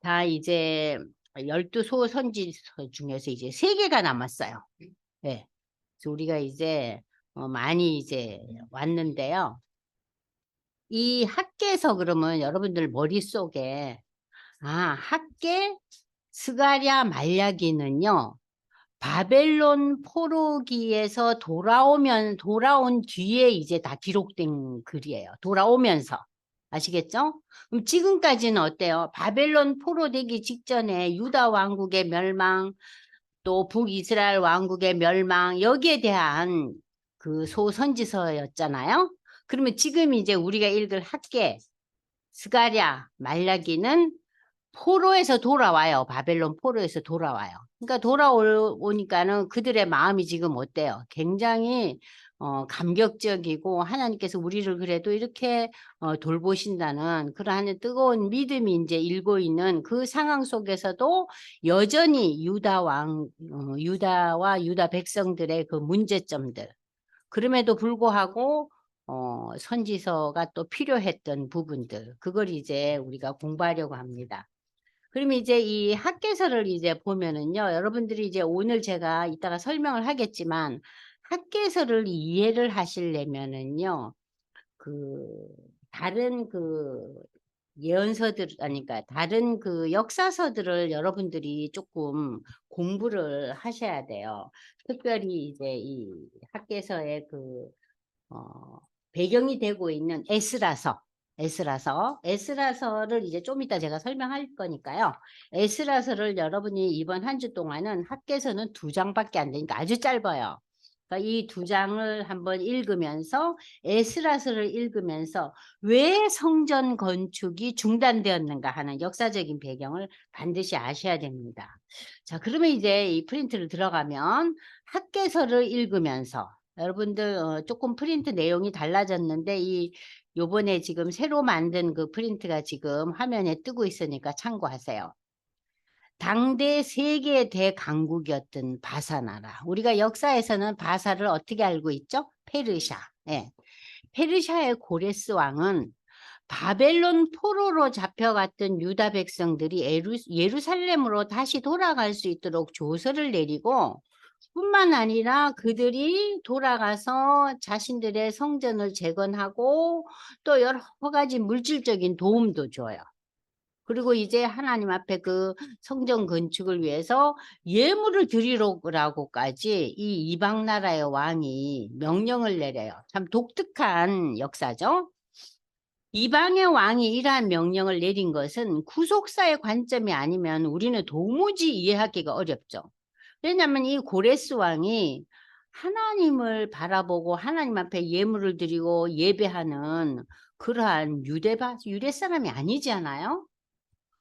다 이제 12소 선지서 중에서 이제 3개가 남았어요. 네. 그래서 우리가 이제 많이 이제 왔는데요. 이 학계에서 그러면 여러분들 머릿속에 학계 스가랴 말라기는요. 바벨론 포로기에서 돌아온 뒤에 이제 다 기록된 글이에요. 돌아오면서. 아시겠죠? 그럼 지금까지는 어때요? 바벨론 포로되기 직전에 유다 왕국의 멸망, 또 북이스라엘 왕국의 멸망, 여기에 대한 그 소선지서였잖아요. 그러면 지금 이제 우리가 읽을 학계, 스가랴, 말라기는 포로에서 돌아와요. 바벨론 포로에서 돌아와요. 그러니까 돌아오니까는 그들의 마음이 지금 어때요? 굉장히 감격적이고 하나님께서 우리를 그래도 이렇게 돌보신다는 그러한 뜨거운 믿음이 이제 일고 있는 그 상황 속에서도 여전히 유다와 유다 백성들의 그 문제점들, 그럼에도 불구하고 선지서가 또 필요했던 부분들, 그걸 이제 우리가 공부하려고 합니다. 그럼 이제 이 학개서를 이제 보면은요, 여러분들이 이제 오늘 제가 이따가 설명을 하겠지만, 학개서를 이해를 하시려면은요, 다른 예언서들, 아니, 그러니까 다른 역사서들을 여러분들이 조금 공부를 하셔야 돼요. 특별히 이제 이 학개서의 어, 배경이 되고 있는 에스라서를 이제 좀 이따 제가 설명할 거니까요. 에스라서를 여러분이 이번 한 주 동안은 학개서는 2장밖에 안 되니까 아주 짧아요. 그러니까 이 2장을 한번 읽으면서 에스라서를 읽으면서 왜 성전 건축이 중단되었는가 하는 역사적인 배경을 반드시 아셔야 됩니다. 자, 그러면 이제 이 프린트를 들어가면 학개서를 읽으면서 여러분들 조금 프린트 내용이 달라졌는데 요번에 지금 새로 만든 그 프린트가 지금 화면에 뜨고 있으니까 참고하세요. 당대 세계 대강국이었던 바사 나라. 우리가 역사에서는 바사를 어떻게 알고 있죠? 페르샤. 예. 페르샤의 고레스 왕은 바벨론 포로로 잡혀갔던 유다 백성들이 예루살렘으로 다시 돌아갈 수 있도록 조서를 내리고, 뿐만 아니라 그들이 돌아가서 자신들의 성전을 재건하고 또 여러 가지 물질적인 도움도 줘요. 그리고 이제 하나님 앞에 그 성전 건축을 위해서 예물을 드리라고까지 이 이방 나라의 왕이 명령을 내려요. 참 독특한 역사죠. 이방의 왕이 이러한 명령을 내린 것은 구속사의 관점이 아니면 우리는 도무지 이해하기가 어렵죠. 왜냐하면 이 고레스 왕이 하나님을 바라보고 하나님 앞에 예물을 드리고 예배하는 그러한 유대 사람이 아니잖아요.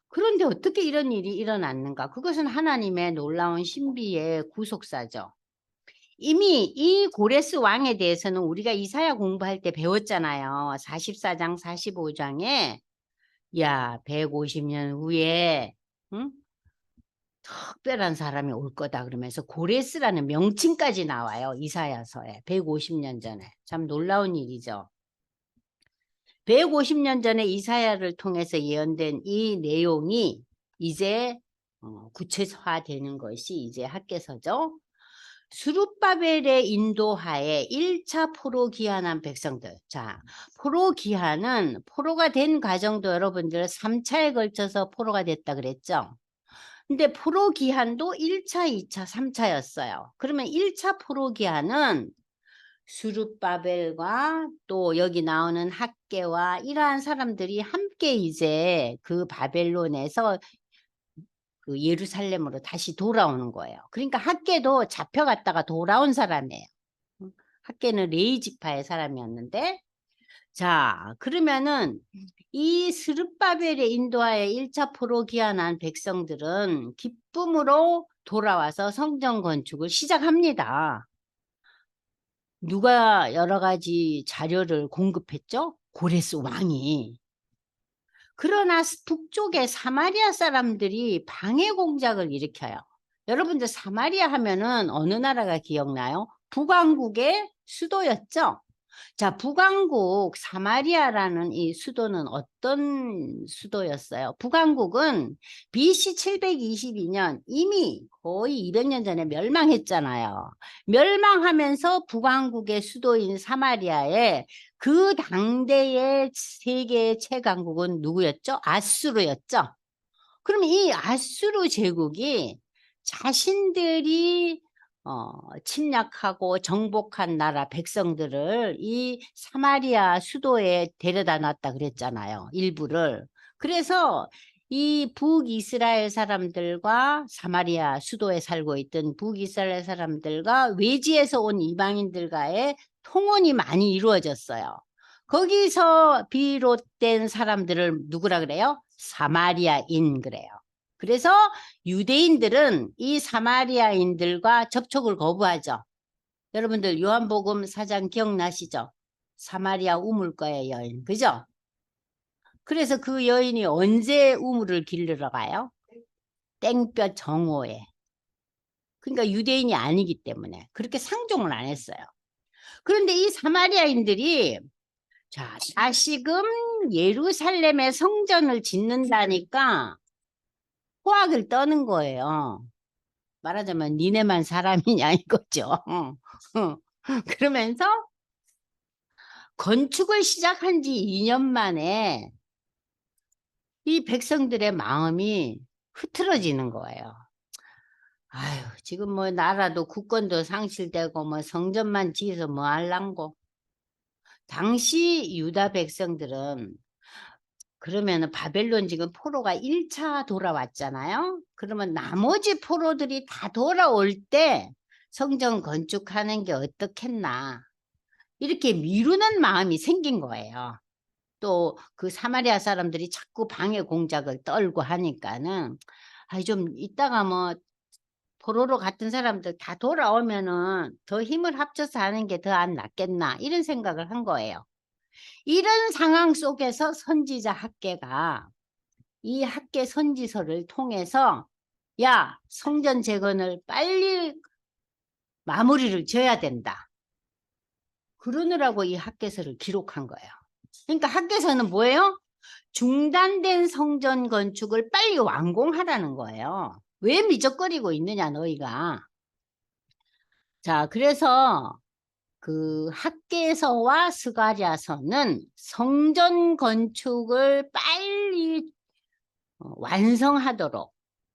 그런데 어떻게 이런 일이 일어났는가? 그것은 하나님의 놀라운 신비의 구속사죠. 이미 이 고레스 왕에 대해서는 우리가 이사야 공부할 때 배웠잖아요. 44장, 45장에 150년 후에 응? 특별한 사람이 올 거다 그러면서 고레스라는 명칭까지 나와요. 이사야서에 150년 전에. 참 놀라운 일이죠. 150년 전에 이사야를 통해서 예언된 이 내용이 이제 구체화되는 것이 이제 학개서죠. 수룹바벨의 인도하에 1차 포로 귀환한 백성들. 자, 포로 귀환은 포로가 된 과정도 여러분들 3차에 걸쳐서 포로가 됐다 그랬죠. 근데 포로 귀환도 1차, 2차, 3차였어요. 그러면 1차 포로 귀환은 수룹바벨과 또 여기 나오는 학개와 이러한 사람들이 함께 이제 그 바벨론에서 그 예루살렘으로 다시 돌아오는 거예요. 그러니까 학개도 잡혀갔다가 돌아온 사람이에요. 학개는 레위 지파의 사람이었는데, 자, 그러면은 이 스룹바벨의 인도하에 1차 포로 귀환한 백성들은 기쁨으로 돌아와서 성전 건축을 시작합니다. 누가 여러 가지 자료를 공급했죠? 고레스 왕이. 그러나 북쪽의 사마리아 사람들이 방해 공작을 일으켜요. 여러분들 사마리아 하면은 어느 나라가 기억나요? 북왕국의 수도였죠? 자, 북왕국 사마리아라는 이 수도는 어떤 수도였어요? 북왕국은 BC 722년 이미 거의 200년 전에 멸망했잖아요. 멸망하면서 북왕국의 수도인 사마리아에 그 당대의 세계의 최강국은 누구였죠? 아수르였죠. 그럼 이 아수르 제국이 자신들이 침략하고 정복한 나라 백성들을 이 사마리아 수도에 데려다 놨다 그랬잖아요. 일부를. 그래서 이 북이스라엘 사람들과 사마리아 수도에 살고 있던 북이스라엘 사람들과 외지에서 온 이방인들과의 통혼이 많이 이루어졌어요. 거기서 비롯된 사람들을 누구라 그래요? 사마리아인 그래요. 그래서 유대인들은 이 사마리아인들과 접촉을 거부하죠. 여러분들 요한복음 4장 기억나시죠? 사마리아 우물가의 여인, 그죠? 그래서 그 여인이 언제 우물을 기르러 가요? 땡볕 정오에. 그러니까 유대인이 아니기 때문에 그렇게 상종을 안 했어요. 그런데 이 사마리아인들이 자, 다시금 예루살렘에 성전을 짓는다니까 호학을 떠는 거예요. 말하자면 니네만 사람이냐 이거죠. 그러면서 건축을 시작한 지 2년 만에 이 백성들의 마음이 흐트러지는 거예요. 아유, 지금 뭐 나라도 국권도 상실되고 뭐 성전만 지어서 뭐 할랑고. 당시 유다 백성들은 그러면 바벨론 지금 포로가 1차 돌아왔잖아요. 그러면 나머지 포로들이 다 돌아올 때 성전 건축하는 게 어떻겠나. 이렇게 미루는 마음이 생긴 거예요. 또 그 사마리아 사람들이 자꾸 방해 공작을 떨고 하니까는 좀 이따가 뭐 포로로 같은 사람들 다 돌아오면은 더 힘을 합쳐서 하는 게 더 안 낫겠나 이런 생각을 한 거예요. 이런 상황 속에서 선지자 학개가 이 학개 선지서를 통해서 야, 성전 재건을 빨리 마무리를 지어야 된다. 그러느라고 이 학개서를 기록한 거예요. 그러니까 학개서는 뭐예요? 중단된 성전 건축을 빨리 완공하라는 거예요. 왜 미적거리고 있느냐 너희가. 자, 그래서 그 학개서와 스가랴서는 성전 건축을 빨리 완성하도록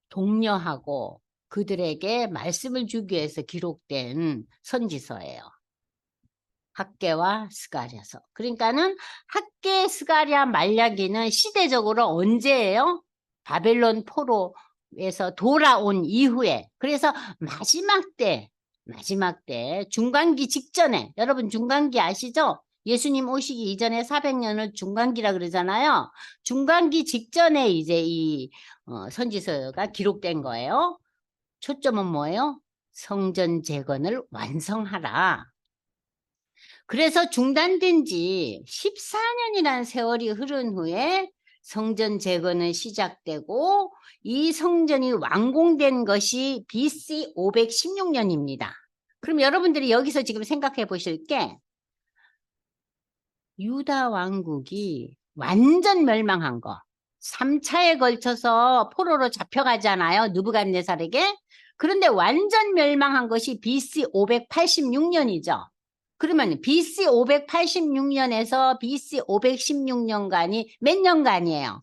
독려하고 그들에게 말씀을 주기 위해서 기록된 선지서예요. 학개와 스가랴서. 그러니까는 학개, 스가랴, 말라기는 시대적으로 언제예요? 바벨론 포로에서 돌아온 이후에. 그래서 마지막 때 중간기 직전에, 여러분 중간기 아시죠? 예수님 오시기 이전에 400년을 중간기라 그러잖아요. 중간기 직전에 이제 이 선지서가 기록된 거예요. 초점은 뭐예요? 성전 재건을 완성하라. 그래서 중단된 지 14년이라는 세월이 흐른 후에 성전 재건은 시작되고 이 성전이 완공된 것이 BC 516년입니다. 그럼 여러분들이 여기서 지금 생각해 보실 게 유다 왕국이 완전 멸망한 거. 3차에 걸쳐서 포로로 잡혀가잖아요. 느부갓네살에게. 그런데 완전 멸망한 것이 BC 586년이죠. 그러면 BC 586년에서 BC 516년간이 몇 년간이에요?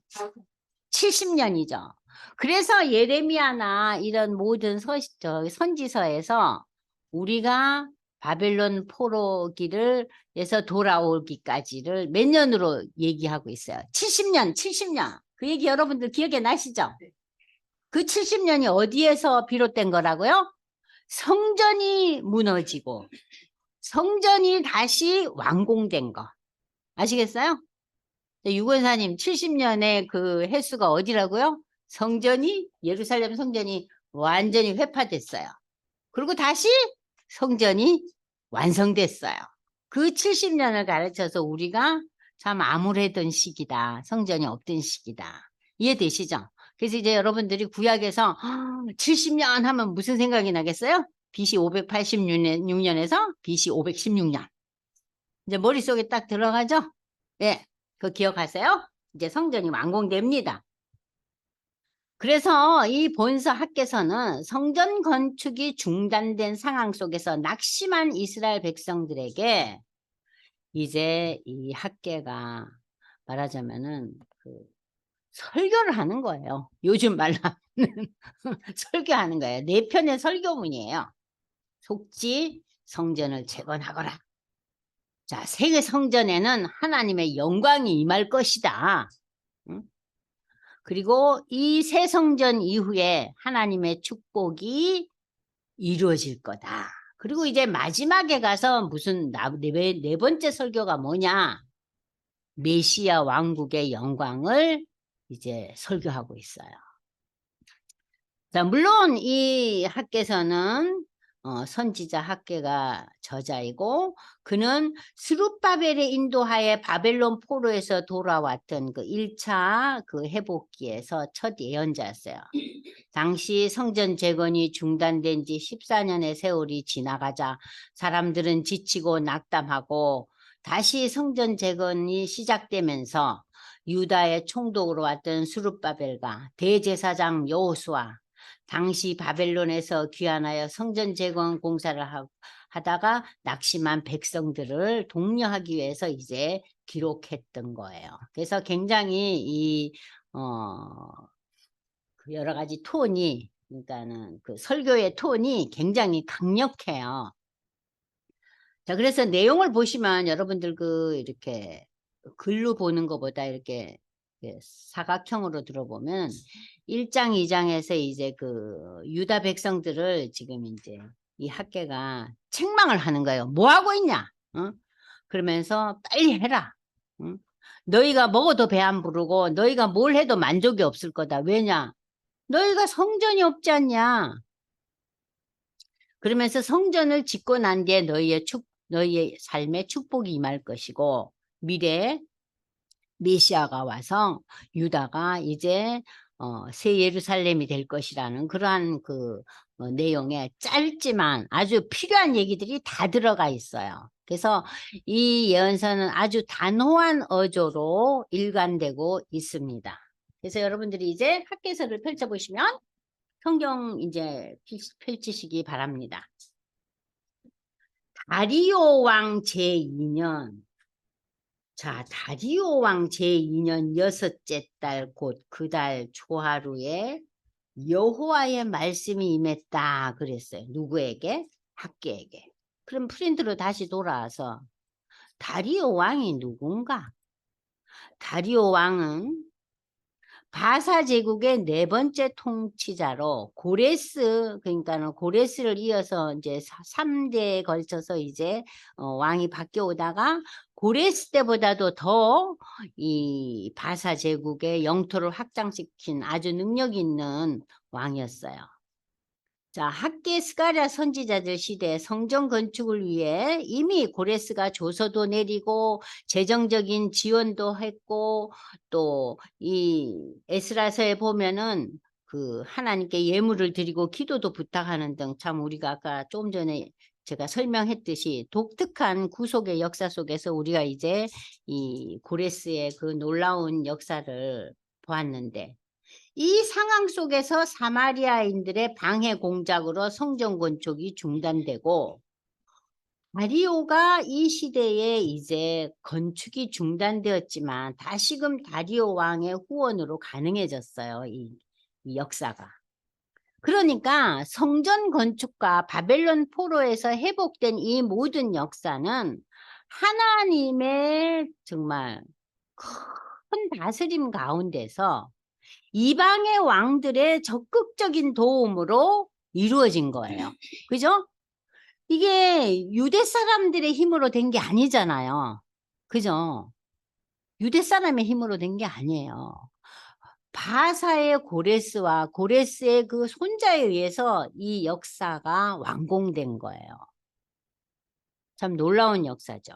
70년이죠. 그래서 예레미야나 이런 모든 선지서에서 우리가 바벨론 포로기를 에서 돌아오기까지를 몇 년으로 얘기하고 있어요? 70년, 70년. 그 얘기 여러분들 기억에 나시죠? 그 70년이 어디에서 비롯된 거라고요? 성전이 무너지고 성전이 다시 완공된 거. 아시겠어요? 유권사님 70년에 그 횟수가 어디라고요? 성전이 예루살렘 성전이 완전히 회파됐어요. 그리고 다시 성전이 완성됐어요. 그 70년을 가르쳐서 우리가 참 암울했던 시기다. 성전이 없던 시기다. 이해되시죠? 그래서 이제 여러분들이 구약에서 70년 하면 무슨 생각이 나겠어요? BC 586년에서 BC 516년. 이제 머릿속에 딱 들어가죠? 예, 그거 기억하세요? 이제 성전이 완공됩니다. 그래서 이 본서 학개서는 성전 건축이 중단된 상황 속에서 낙심한 이스라엘 백성들에게 이제 이 학개가 말하자면은 그 설교를 하는 거예요. 요즘 말로 하면 설교하는 거예요. 네 편의 설교문이에요. 속지 성전을 재건하거라. 자, 세계 성전에는 하나님의 영광이 임할 것이다. 응? 그리고 이 새 성전 이후에 하나님의 축복이 이루어질 거다. 그리고 이제 마지막에 가서 무슨 네 번째 설교가 뭐냐? 메시아 왕국의 영광을 이제 설교하고 있어요. 자, 물론 이 학개서는 선지자 학개가 저자이고 그는 스룹바벨의 인도하에 바벨론 포로에서 돌아왔던 그 1차 그 회복기에서 첫 예언자였어요. 당시 성전 재건이 중단된 지 14년의 세월이 지나가자 사람들은 지치고 낙담하고 다시 성전 재건이 시작되면서 유다의 총독으로 왔던 스룹바벨과 대제사장 여호수아 당시 바벨론에서 귀환하여 성전 재건 공사를 하다가 낙심한 백성들을 독려하기 위해서 이제 기록했던 거예요. 그래서 굉장히 그 여러 가지 톤이, 그러니까는 그 설교의 톤이 굉장히 강력해요. 자, 그래서 내용을 보시면 여러분들 그 이렇게 글로 보는 것보다 이렇게 사각형으로 들어보면 1장, 2장에서 이제 그 유다 백성들을 지금 이제 이 학개가 책망을 하는 거예요. 뭐 하고 있냐? 어? 그러면서 빨리 해라. 응? 너희가 먹어도 배 안 부르고 너희가 뭘 해도 만족이 없을 거다. 왜냐? 너희가 성전이 없지 않냐? 그러면서 성전을 짓고 난 뒤에 너희의 삶에 축복이 임할 것이고 미래에 메시아가 와서 유다가 이제 새 예루살렘이 될 것이라는 그러한 그 내용에 짧지만 아주 필요한 얘기들이 다 들어가 있어요. 그래서 이 예언서는 아주 단호한 어조로 일관되고 있습니다. 그래서 여러분들이 이제 학개서를 펼쳐보시면 성경 이제 펼치시기 바랍니다. 다리오 왕 제2년. 자, 다리오 왕 제2년 여섯째 달 곧 그 달 초하루에 여호와의 말씀이 임했다 그랬어요. 누구에게? 학개에게. 그럼 프린트로 다시 돌아와서 다리오 왕이 누군가? 다리오 왕은 바사 제국의 네 번째 통치자로 고레스, 그러니까는 고레스를 이어서 이제 3대에 걸쳐서 이제 왕이 바뀌어 오다가 고레스 때보다도 더 이 바사 제국의 영토를 확장시킨 아주 능력 있는 왕이었어요. 자, 학개 스가랴 선지자들 시대 성전 건축을 위해 이미 고레스가 조서도 내리고 재정적인 지원도 했고 또 이 에스라서에 보면은 그 하나님께 예물을 드리고 기도도 부탁하는 등 참 우리가 아까 좀 전에 제가 설명했듯이 독특한 구속의 역사 속에서 우리가 이제 이 고레스의 그 놀라운 역사를 보았는데 이 상황 속에서 사마리아인들의 방해 공작으로 성전 건축이 중단되고 다리오가 이 시대에 이제 건축이 중단되었지만 다시금 다리오 왕의 후원으로 가능해졌어요. 이 역사가. 그러니까 성전 건축과 바벨론 포로에서 회복된 이 모든 역사는 하나님의 정말 큰 다스림 가운데서 이방의 왕들의 적극적인 도움으로 이루어진 거예요. 그죠? 이게 유대 사람들의 힘으로 된 게 아니잖아요. 그죠? 유대 사람의 힘으로 된 게 아니에요. 바사의 고레스와 고레스의 그 손자에 의해서 이 역사가 완공된 거예요. 참 놀라운 역사죠.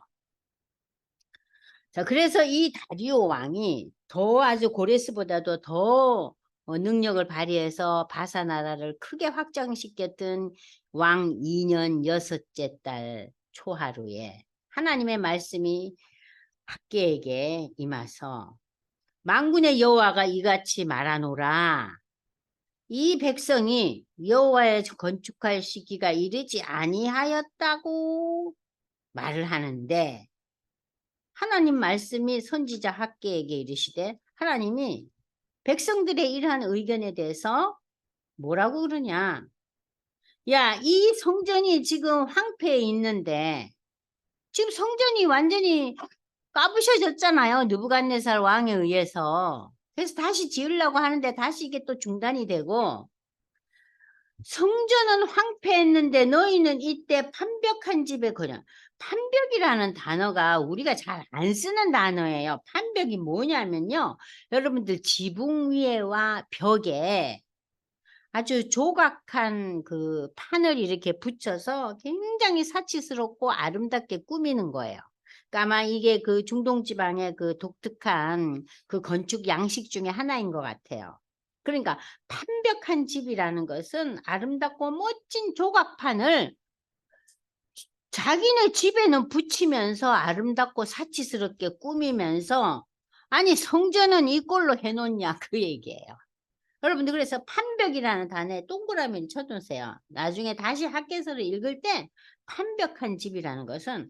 자, 그래서 이 다리오 왕이 더 아주 고레스보다도 더 능력을 발휘해서 바사 나라를 크게 확장시켰던 왕 2년 여섯째 달 초하루에 하나님의 말씀이 학개에게 임하서 만군의 여호와가 이같이 말하노라. 이 백성이 여호와의 건축할 시기가 이르지 아니하였다고 말을 하는데 하나님 말씀이 선지자 학개에게 이르시되 하나님이 백성들의 이러한 의견에 대해서 뭐라고 그러냐. 야, 이 성전이 지금 황폐해 있는데 지금 성전이 완전히 까부셔졌잖아요. 느부갓네살 왕에 의해서. 그래서 다시 지으려고 하는데 다시 이게 또 중단이 되고 성전은 황폐했는데 너희는 이때 판벽한 집에 거냐. 판벽이라는 단어가 우리가 잘 안 쓰는 단어예요. 판벽이 뭐냐면요. 여러분들 지붕 위에와 벽에 아주 조각한 그 판을 이렇게 붙여서 굉장히 사치스럽고 아름답게 꾸미는 거예요. 그러니까 아마 이게 그 중동 지방의 그 독특한 그 건축 양식 중에 하나인 것 같아요. 그러니까 판벽한 집이라는 것은 아름답고 멋진 조각판을 자기네 집에는 붙이면서 아름답고 사치스럽게 꾸미면서 아니 성전은 이꼴로 해놓냐 그 얘기예요. 여러분들 그래서 판벽이라는 단어에 동그라미를 쳐두세요. 나중에 다시 학개서를 읽을 때 판벽한 집이라는 것은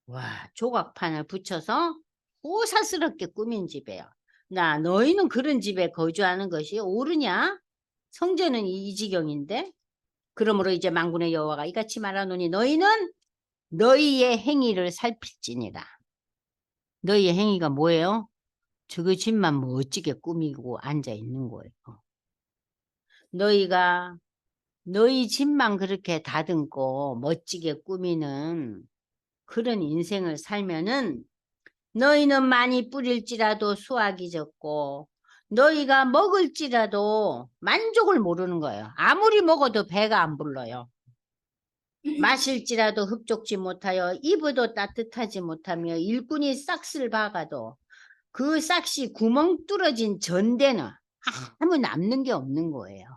와 조각판을 붙여서 오사스럽게 꾸민 집이에요. 나 너희는 그런 집에 거주하는 것이 옳으냐? 성전은 이 지경인데 그러므로 이제 만군의 여호와가 이같이 말하노니 너희는 너희의 행위를 살필지니라. 너희의 행위가 뭐예요? 저그 집만 멋지게 꾸미고 앉아 있는 거예요. 너희가 너희 집만 그렇게 다듬고 멋지게 꾸미는 그런 인생을 살면은 너희는 많이 뿌릴지라도 수확이 적고 너희가 먹을지라도 만족을 모르는 거예요. 아무리 먹어도 배가 안 불러요. 마실지라도 흡족지 못하여 입어도 따뜻하지 못하며 일꾼이 싹쓸 박아도 그 싹이 구멍 뚫어진 전대는 아무 남는 게 없는 거예요.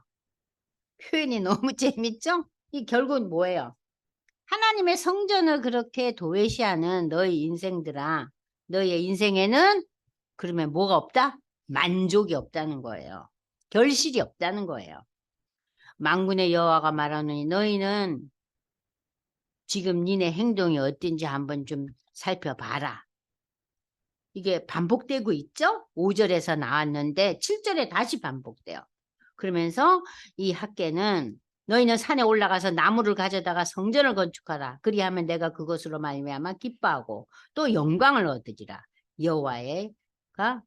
표현이 너무 재밌죠? 이 결국은 뭐예요? 하나님의 성전을 그렇게 도외시하는 너희 인생들아, 너희의 인생에는 그러면 뭐가 없다? 만족이 없다는 거예요. 결실이 없다는 거예요. 만군의 여호와가 말하노니 너희는 지금 니네 행동이 어떤지 한번 좀 살펴봐라. 이게 반복되고 있죠? 5절에서 나왔는데 7절에 다시 반복돼요. 그러면서 이 학개는 너희는 산에 올라가서 나무를 가져다가 성전을 건축하라. 그리하면 내가 그것으로 말미암아 기뻐하고 또 영광을 얻으리라. 여호와가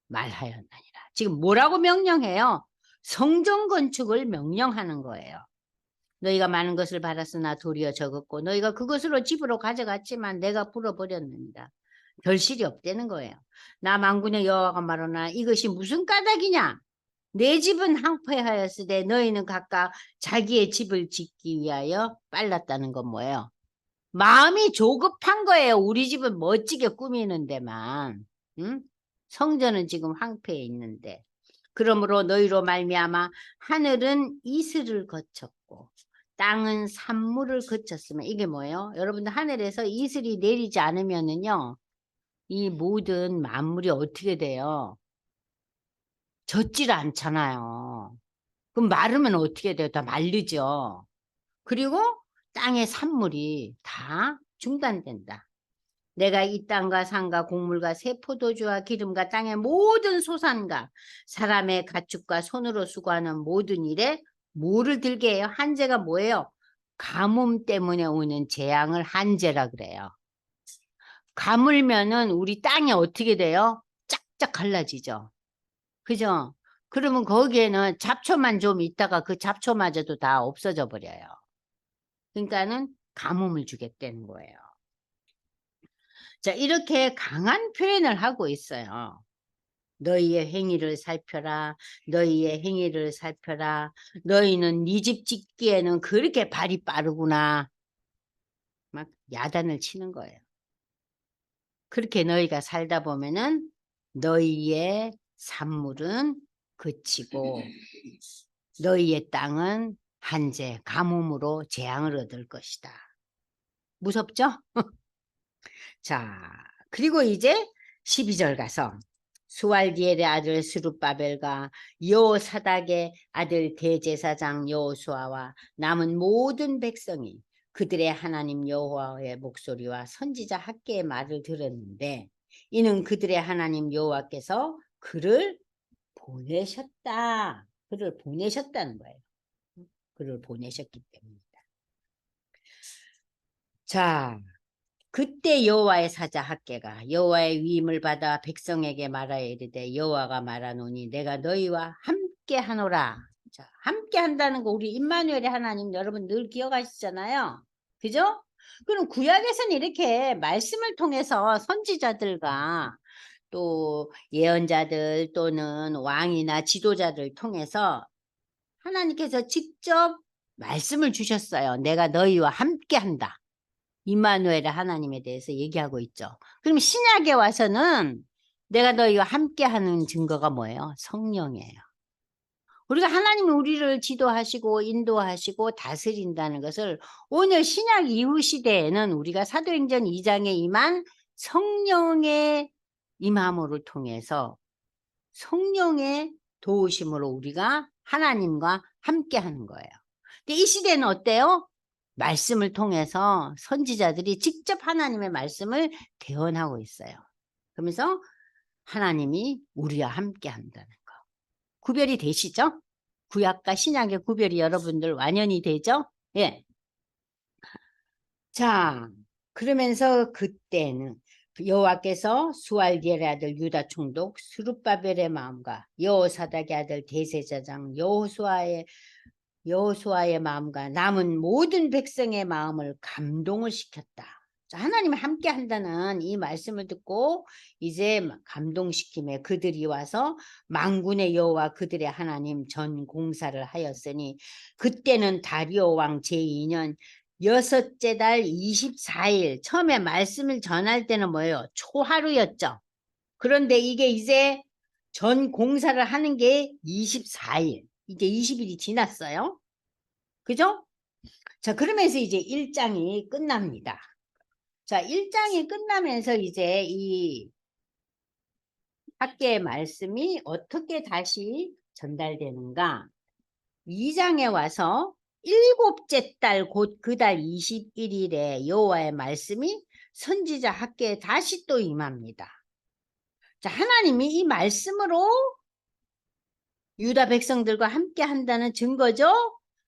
말하였느니라. 지금 뭐라고 명령해요? 성전 건축을 명령하는 거예요. 너희가 많은 것을 받았으나 도리어 적었고 너희가 그것으로 집으로 가져갔지만 내가 불어버렸느니라. 결실이 없다는 거예요. 나 만군의 여호와가 말하나 이것이 무슨 까닭이냐? 내 집은 황폐하였으되 너희는 각각 자기의 집을 짓기 위하여 빨랐다는 건 뭐예요? 마음이 조급한 거예요. 우리 집은 멋지게 꾸미는 데만. 응? 성전은 지금 황폐해 있는데. 그러므로 너희로 말미암아 하늘은 이슬을 거쳤고 땅은 산물을 거쳤으면 이게 뭐예요? 여러분들 하늘에서 이슬이 내리지 않으면은요. 이 모든 만물이 어떻게 돼요? 젖질 않잖아요. 그럼 마르면 어떻게 돼요? 다 말르죠. 그리고 땅의 산물이 다 중단된다. 내가 이 땅과 산과 곡물과 새 포도주와 기름과 땅의 모든 소산과 사람의 가축과 손으로 수고하는 모든 일에 뭐를 들게 해요? 한재가 뭐예요? 가뭄 때문에 오는 재앙을 한재라 그래요. 가물면은 우리 땅이 어떻게 돼요? 쫙쫙 갈라지죠. 그죠? 그러면 거기에는 잡초만 좀 있다가 그 잡초마저도 다 없어져 버려요. 그러니까는 가뭄을 주겠다는 거예요. 자, 이렇게 강한 표현을 하고 있어요. 너희의 행위를 살펴라. 너희의 행위를 살펴라. 너희는 네 집 짓기에는 그렇게 발이 빠르구나. 막 야단을 치는 거예요. 그렇게 너희가 살다 보면은 너희의 산물은 그치고 너희의 땅은 한재 가뭄으로 재앙을 얻을 것이다. 무섭죠? 자, 그리고 이제 12절 가서 수알디엘의 아들 스룹바벨과 여호사닥의 아들 대제사장 여호수아와 남은 모든 백성이 그들의 하나님 여호와의 목소리와 선지자 학개의 말을 들었는데 이는 그들의 하나님 여호와께서 그를 보내셨다. 그를 보내셨다는 거예요. 그를 보내셨기 때문이다. 자, 그때 여호와의 사자 학개가 여호와의 위임을 받아 백성에게 말하여 이르되 여호와가 말하노니 내가 너희와 함께 하노라. 자, 함께 한다는 거 우리 임마누엘의 하나님 여러분 늘 기억하시잖아요. 그죠? 그럼 구약에서는 이렇게 말씀을 통해서 선지자들과 또 예언자들 또는 왕이나 지도자들 통해서 하나님께서 직접 말씀을 주셨어요. 내가 너희와 함께 한다. 임마누엘의 하나님에 대해서 얘기하고 있죠. 그럼 신약에 와서는 내가 너희와 함께하는 증거가 뭐예요? 성령이에요. 우리가 하나님이 우리를 지도하시고 인도하시고 다스린다는 것을 오늘 신약 이후 시대에는 우리가 사도행전 2장에 임한 성령의 임함으로 통해서 성령의 도우심으로 우리가 하나님과 함께하는 거예요. 근데 이 시대는 어때요? 말씀을 통해서 선지자들이 직접 하나님의 말씀을 대언하고 있어요. 그러면서 하나님이 우리와 함께 한다는 거. 구별이 되시죠? 구약과 신약의 구별이 여러분들 완연히 되죠? 예. 자, 그러면서 그때는 여호와께서 수알디엘의 아들 유다 총독 스룹바벨의 마음과 여호사닥의 아들 대제사장 여호수아의 마음과 남은 모든 백성의 마음을 감동을 시켰다. 자, 하나님이 함께 한다는 이 말씀을 듣고 이제 감동시킴에 그들이 와서 만군의 여호와 그들의 하나님 전 공사를 하였으니 그때는 다리오 왕 제2년 여섯째 달 24일 처음에 말씀을 전할 때는 뭐예요? 초하루였죠. 그런데 이게 이제 전 공사를 하는 게 24일. 이제 20일이 지났어요. 그죠? 자, 그러면서 이제 1장이 끝납니다. 자, 1장이 끝나면서 이제 이 학계의 말씀이 어떻게 다시 전달되는가? 2장에 와서 일곱째 달 곧 그 달 21일에 여호와의 말씀이 선지자 학계에 다시 또 임합니다. 자, 하나님이 이 말씀으로 유다 백성들과 함께 한다는 증거죠.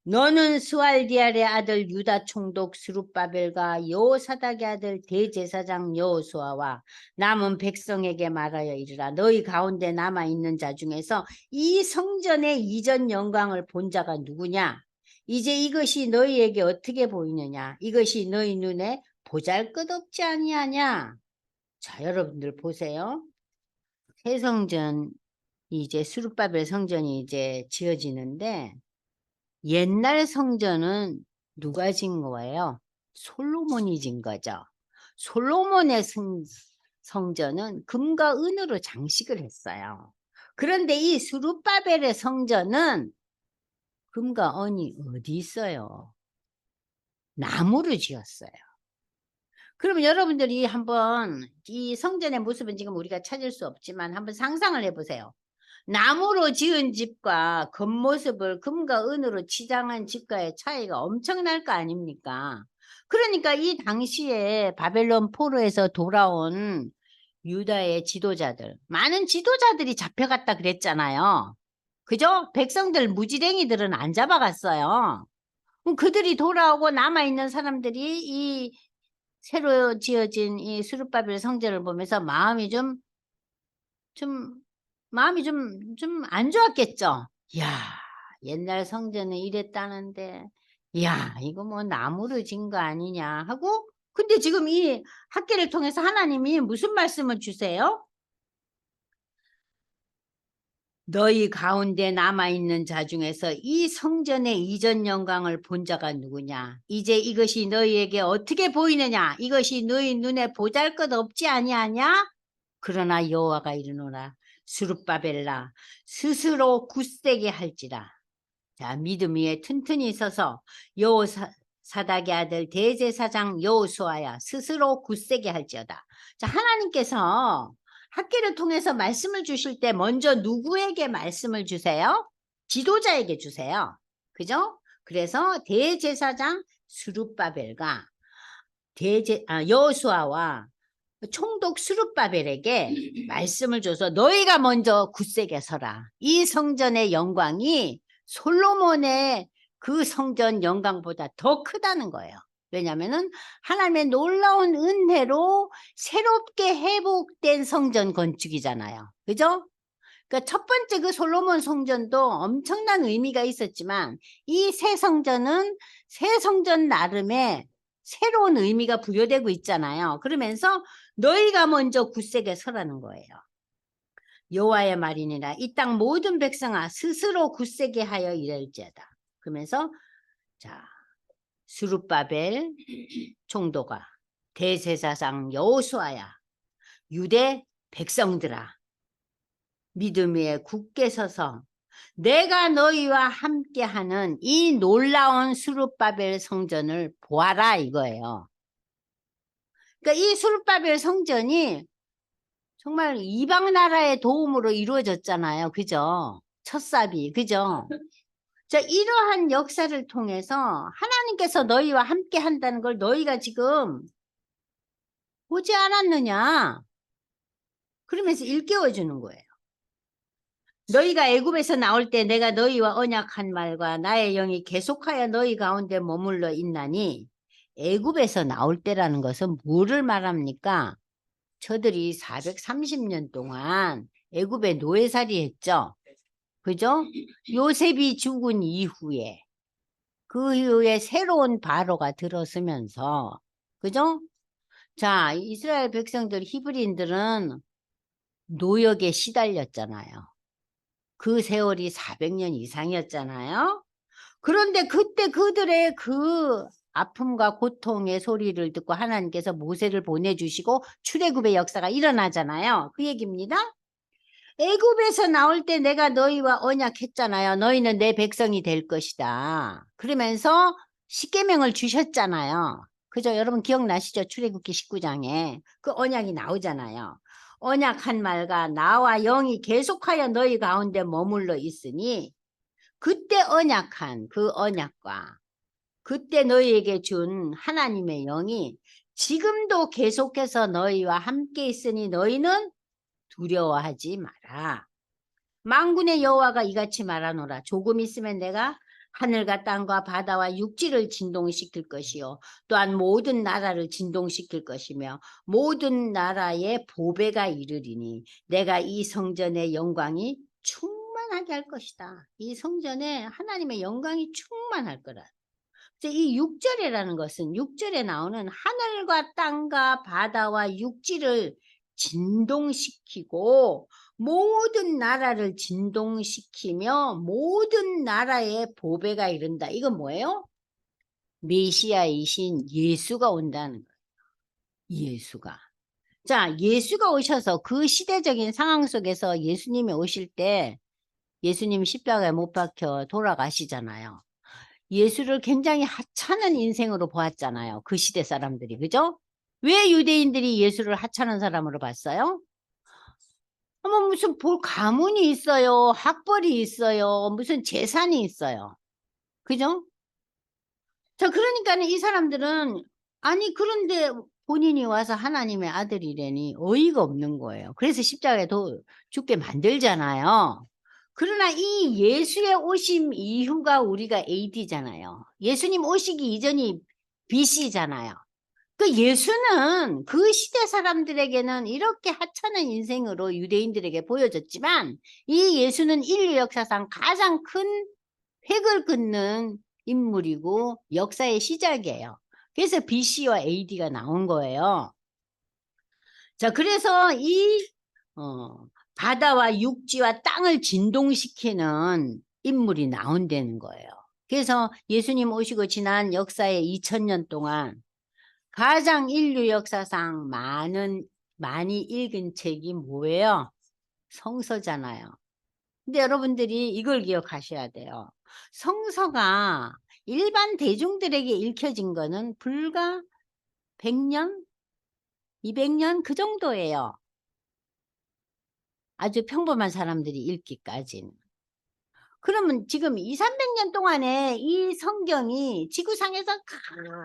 너는 스왈디알의 아들 유다 총독 스룹바벨과 여호사닥의 아들 대제사장 여호수아와 남은 백성에게 말하여 이르라. 너희 가운데 남아있는 자 중에서 이 성전의 이전 영광을 본 자가 누구냐? 이제 이것이 너희에게 어떻게 보이느냐? 이것이 너희 눈에 보잘것없지 아니하냐? 자, 여러분들 보세요. 새 성전 이제 스룹바벨 성전이 이제 지어지는데 옛날 성전은 누가 진 거예요? 솔로몬이 진 거죠. 솔로몬의 성전은 금과 은으로 장식을 했어요. 그런데 이 스룹바벨의 성전은 금과 은이 어디 있어요? 나무로 지었어요. 그러면 여러분들이 한번 이 성전의 모습은 지금 우리가 찾을 수 없지만 한번 상상을 해보세요. 나무로 지은 집과 겉모습을 금과 은으로 치장한 집과의 차이가 엄청날 거 아닙니까? 그러니까 이 당시에 바벨론 포로에서 돌아온 유다의 지도자들, 많은 지도자들이 잡혀갔다 그랬잖아요. 그죠? 백성들 무지랭이들은 안 잡아갔어요. 그럼 그들이 돌아오고 남아있는 사람들이 이 새로 지어진 이 스룹바벨 성전을 보면서 좀 마음이 좀 안 좋았겠죠. 야, 옛날 성전은 이랬다는데, 야, 이거 뭐 나무로 진 거 아니냐 하고, 근데 지금 이 학계를 통해서 하나님이 무슨 말씀을 주세요? 너희 가운데 남아있는 자 중에서 이 성전의 이전 영광을 본 자가 누구냐? 이제 이것이 너희에게 어떻게 보이느냐? 이것이 너희 눈에 보잘것없지 아니하냐? 그러나 여호와가 이르노라. 스룹바벨라 스스로 굳세게 할지라. 자, 믿음 위에 튼튼히 서서 사닥의 아들 대제사장 여호수아야 스스로 굳세게 할지어다. 자, 하나님께서 학기를 통해서 말씀을 주실 때 먼저 누구에게 말씀을 주세요? 지도자에게 주세요. 그죠? 그래서 대제사장 스룹바벨과 여호수아와 총독 스룹바벨에게 말씀을 줘서 너희가 먼저 굳세게 서라. 이 성전의 영광이 솔로몬의 그 성전 영광보다 더 크다는 거예요. 왜냐하면 하나님의 놀라운 은혜로 새롭게 회복된 성전 건축이잖아요. 그죠? 그러니까 첫 번째 그 솔로몬 성전도 엄청난 의미가 있었지만 이 새 성전은 새 성전 나름의 새로운 의미가 부여되고 있잖아요. 그러면서 너희가 먼저 굳세게 서라는 거예요. 여호와의 말이니라 이 땅 모든 백성아 스스로 굳세게 하여 일할지어다. 그러면서 자 스룹바벨 총독아 대제사장 여호수아야 유대 백성들아 믿음 위에 굳게 서서 내가 너희와 함께하는 이 놀라운 스룹바벨 성전을 보아라 이거예요. 그러니까 이 스룹바벨 성전이 정말 이방 나라의 도움으로 이루어졌잖아요. 그죠? 첫삽이. 그죠? 자, 이러한 역사를 통해서 하나님께서 너희와 함께 한다는 걸 너희가 지금 보지 않았느냐? 그러면서 일깨워 주는 거예요. 너희가 애굽에서 나올 때 내가 너희와 언약한 말과 나의 영이 계속하여 너희 가운데 머물러 있나니 애굽에서 나올 때라는 것은 뭐를 말합니까? 저들이 430년 동안 애굽에 노예살이 했죠. 그죠? 요셉이 죽은 이후에 그 이후에 새로운 바로가 들어서면서 그죠? 자, 이스라엘 백성들 히브리인들은 노역에 시달렸잖아요. 그 세월이 400년 이상이었잖아요. 그런데 그때 그들의 그 아픔과 고통의 소리를 듣고 하나님께서 모세를 보내주시고 출애굽의 역사가 일어나잖아요. 그 얘기입니다. 애굽에서 나올 때 내가 너희와 언약했잖아요. 너희는 내 백성이 될 것이다. 그러면서 십계명을 주셨잖아요. 그죠? 여러분 기억나시죠? 출애굽기 19장에 그 언약이 나오잖아요. 언약한 말과 나와 영이 계속하여 너희 가운데 머물러 있으니 그때 언약한 그 언약과 그때 너희에게 준 하나님의 영이 지금도 계속해서 너희와 함께 있으니 너희는 두려워하지 마라. 만군의 여호와가 이같이 말하노라. 조금 있으면 내가 하늘과 땅과 바다와 육지를 진동시킬 것이요 또한 모든 나라를 진동시킬 것이며 모든 나라의 보배가 이르리니 내가 이 성전의 영광이 충만하게 할 것이다. 이 성전에 하나님의 영광이 충만할 거라. 이 6절이라는 것은 6절에 나오는 하늘과 땅과 바다와 육지를 진동시키고 모든 나라를 진동시키며 모든 나라의 보배가 이른다. 이건 뭐예요? 메시아이신 예수가 온다는 거예요. 예수가. 자, 예수가 오셔서 그 시대적인 상황 속에서 예수님이 오실 때 예수님 십자가에 못 박혀 돌아가시잖아요. 예수를 굉장히 하찮은 인생으로 보았잖아요. 그 시대 사람들이. 그죠? 왜 유대인들이 예수를 하찮은 사람으로 봤어요? 무슨 볼 가문이 있어요. 학벌이 있어요. 무슨 재산이 있어요. 그죠? 자, 그러니까 이 사람들은 아니 그런데 본인이 와서 하나님의 아들이라니 어이가 없는 거예요. 그래서 십자가에 죽게 만들잖아요. 그러나 이 예수의 오심 이후가 우리가 AD잖아요. 예수님 오시기 이전이 BC잖아요. 그 예수는 그 시대 사람들에게는 이렇게 하찮은 인생으로 유대인들에게 보여졌지만 이 예수는 인류 역사상 가장 큰 획을 긋는 인물이고 역사의 시작이에요. 그래서 BC와 AD가 나온 거예요. 자, 그래서 이 바다와 육지와 땅을 진동시키는 인물이 나온다는 거예요. 그래서 예수님 오시고 지난 역사의 2000년 동안 가장 인류 역사상 많이 읽은 책이 뭐예요? 성서잖아요. 근데 여러분들이 이걸 기억하셔야 돼요. 성서가 일반 대중들에게 읽혀진 거는 불과 100년, 200년 그 정도예요. 아주 평범한 사람들이 읽기까지는. 그러면 지금 200~300년 동안에 이 성경이 지구상에서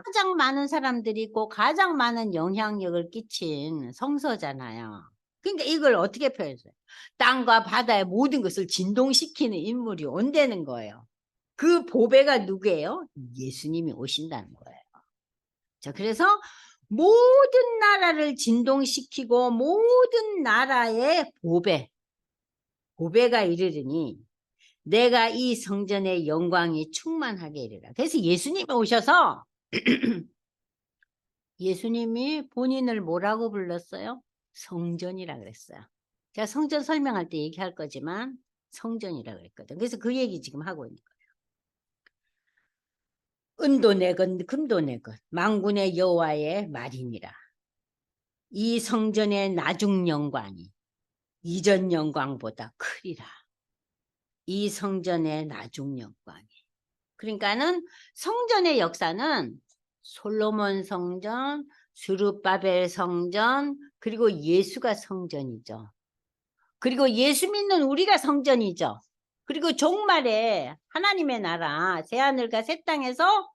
가장 많은 사람들이 있고 가장 많은 영향력을 끼친 성서잖아요. 그러니까 이걸 어떻게 표현했어요? 땅과 바다의 모든 것을 진동시키는 인물이 온다는 거예요. 그 보배가 누구예요? 예수님이 오신다는 거예요. 자, 그래서 모든 나라를 진동시키고 모든 나라의 보배가 이르르니 내가 이 성전의 영광이 충만하게 이르라. 그래서 예수님이 오셔서 예수님이 본인을 뭐라고 불렀어요? 성전이라 그랬어요. 제가 성전 설명할 때 얘기할 거지만 성전이라 그랬거든. 그래서 그 얘기 지금 하고 있는 거예요. 은도 내 것, 금도 내 것, 만군의 여호와의 말이니라. 이 성전의 나중 영광이 이전 영광보다 크리라. 이 성전의 나중 영광이. 그러니까는 성전의 역사는 솔로몬 성전, 스룹바벨 성전, 그리고 예수가 성전이죠. 그리고 예수 믿는 우리가 성전이죠. 그리고 종말에 하나님의 나라 새하늘과 새 땅에서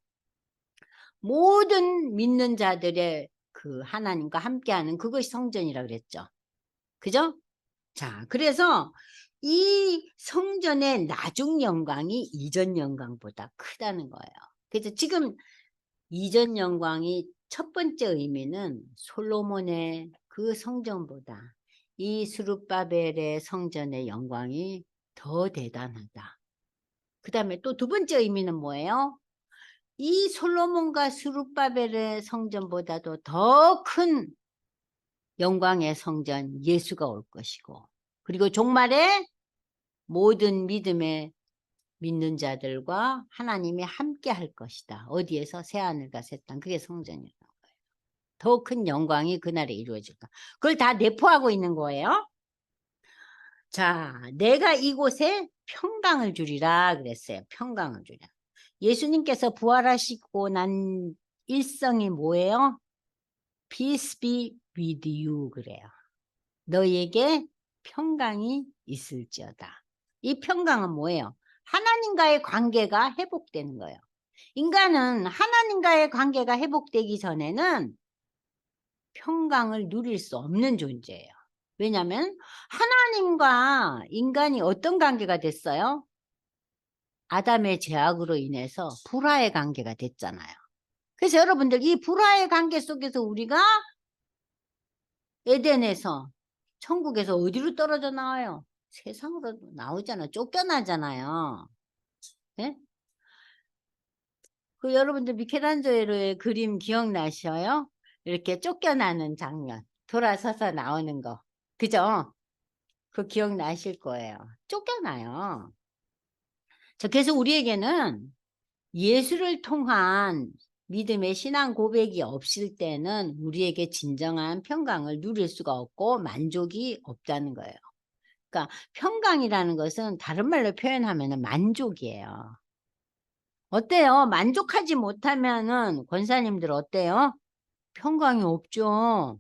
모든 믿는 자들의 그 하나님과 함께하는 그것이 성전이라 그랬죠. 그죠? 자, 그래서 이 성전의 나중 영광이 이전 영광보다 크다는 거예요. 그래서 지금 이전 영광이 첫 번째 의미는 솔로몬의 그 성전보다 이 스룹바벨의 성전의 영광이 더 대단하다. 그 다음에 또 두 번째 의미는 뭐예요? 이 솔로몬과 스룹바벨의 성전보다도 더 큰 영광의 성전 예수가 올 것이고, 그리고 종말에 모든 믿는 자들과 하나님이 함께 할 것이다. 어디에서? 새하늘과 새 땅. 그게 성전이라는 거예요. 더 큰 영광이 그날에 이루어질까. 그걸 다 내포하고 있는 거예요. 자, 내가 이곳에 평강을 주리라 그랬어요. 평강을 주리라. 예수님께서 부활하시고 난 일성이 뭐예요? Peace be with you 그래요. 너에게 평강이 있을지어다. 이 평강은 뭐예요? 하나님과의 관계가 회복되는 거예요. 인간은 하나님과의 관계가 회복되기 전에는 평강을 누릴 수 없는 존재예요. 왜냐하면 하나님과 인간이 어떤 관계가 됐어요? 아담의 죄악으로 인해서 불화의 관계가 됐잖아요. 그래서 여러분들 이 불화의 관계 속에서 우리가 에덴에서 천국에서 어디로 떨어져 나와요? 세상으로 나오잖아. 쫓겨나잖아요. 네? 그 여러분들 미켈란젤로의 그림 기억나셔요? 이렇게 쫓겨나는 장면. 돌아서서 나오는 거. 그죠? 그 기억나실 거예요. 쫓겨나요. 자, 그래서 우리에게는 예수를 통한 믿음의 신앙 고백이 없을 때는 우리에게 진정한 평강을 누릴 수가 없고 만족이 없다는 거예요. 그러니까 평강이라는 것은 다른 말로 표현하면 만족이에요. 어때요? 만족하지 못하면은 권사님들 어때요? 평강이 없죠.